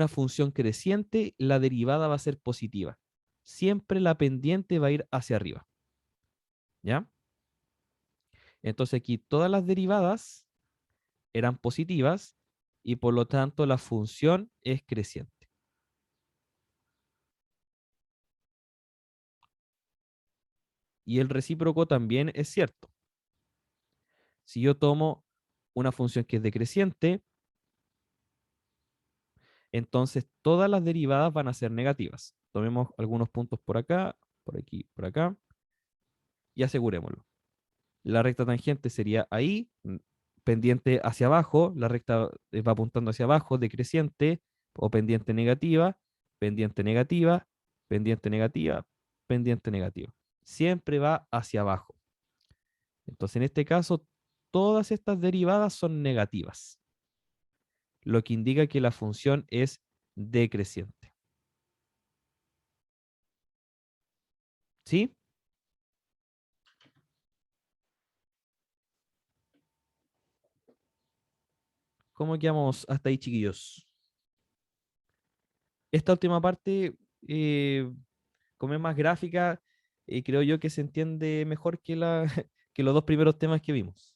función creciente, la derivada va a ser positiva. Siempre la pendiente va a ir hacia arriba. ¿Ya? Entonces aquí todas las derivadas eran positivas y por lo tanto la función es creciente. Y el recíproco también es cierto. Si yo tomo una función que es decreciente, entonces todas las derivadas van a ser negativas. Tomemos algunos puntos por acá, por aquí, por acá, y asegurémoslo. La recta tangente sería ahí, pendiente hacia abajo, la recta va apuntando hacia abajo, decreciente, o pendiente negativa, pendiente negativa, pendiente negativa, pendiente negativa. Siempre va hacia abajo. Entonces, en este caso, todas estas derivadas son negativas, lo que indica que la función es decreciente. ¿Sí? ¿Cómo quedamos hasta ahí, chiquillos? Esta última parte, como es más gráfica, creo yo que se entiende mejor que, que los dos primeros temas que vimos.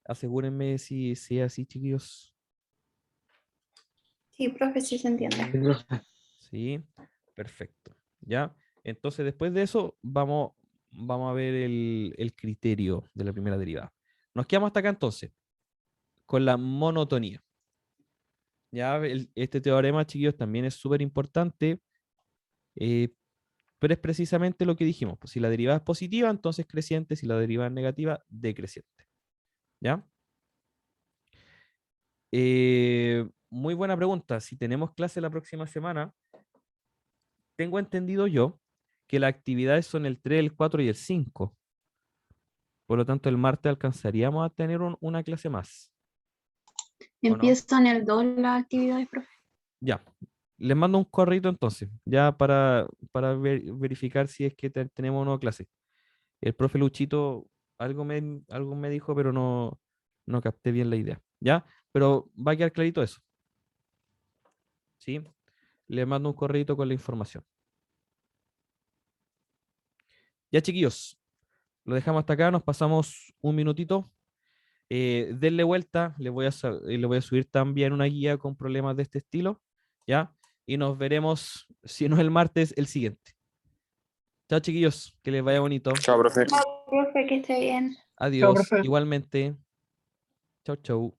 Asegúrenme si es así, chiquillos. Sí, profe, sí se entiende. Sí, perfecto. ¿Ya? Entonces, después de eso, vamos a ver el criterio de la primera derivada. Nos quedamos hasta acá entonces, con la monotonía. Ya, este teorema, chiquillos, también es súper importante, pero es precisamente lo que dijimos. Pues, si la derivada es positiva, entonces creciente, si la derivada es negativa, decreciente. ¿Ya? Muy buena pregunta. Si tenemos clase la próxima semana, tengo entendido yo que las actividades son el 3, el 4 y el 5. Por lo tanto, el martes alcanzaríamos a tener una clase más. no? Empiezan el 2 las actividades, profe. Ya. Les mando un correo entonces, ya para verificar si es que tenemos o no clase. El profe Luchito algo me dijo, pero no capté bien la idea. ¿Ya? Pero va a quedar clarito eso. ¿Sí? Les mando un correo con la información. Ya, chiquillos, lo dejamos hasta acá, nos pasamos un minutito. Denle vuelta, le voy a subir también una guía con problemas de este estilo, ¿ya? Y nos veremos, si no el martes, el siguiente. Chao, chiquillos, que les vaya bonito. Chao, profe. Profe, que esté bien. Adiós, profe. igualmente. Chau, chau.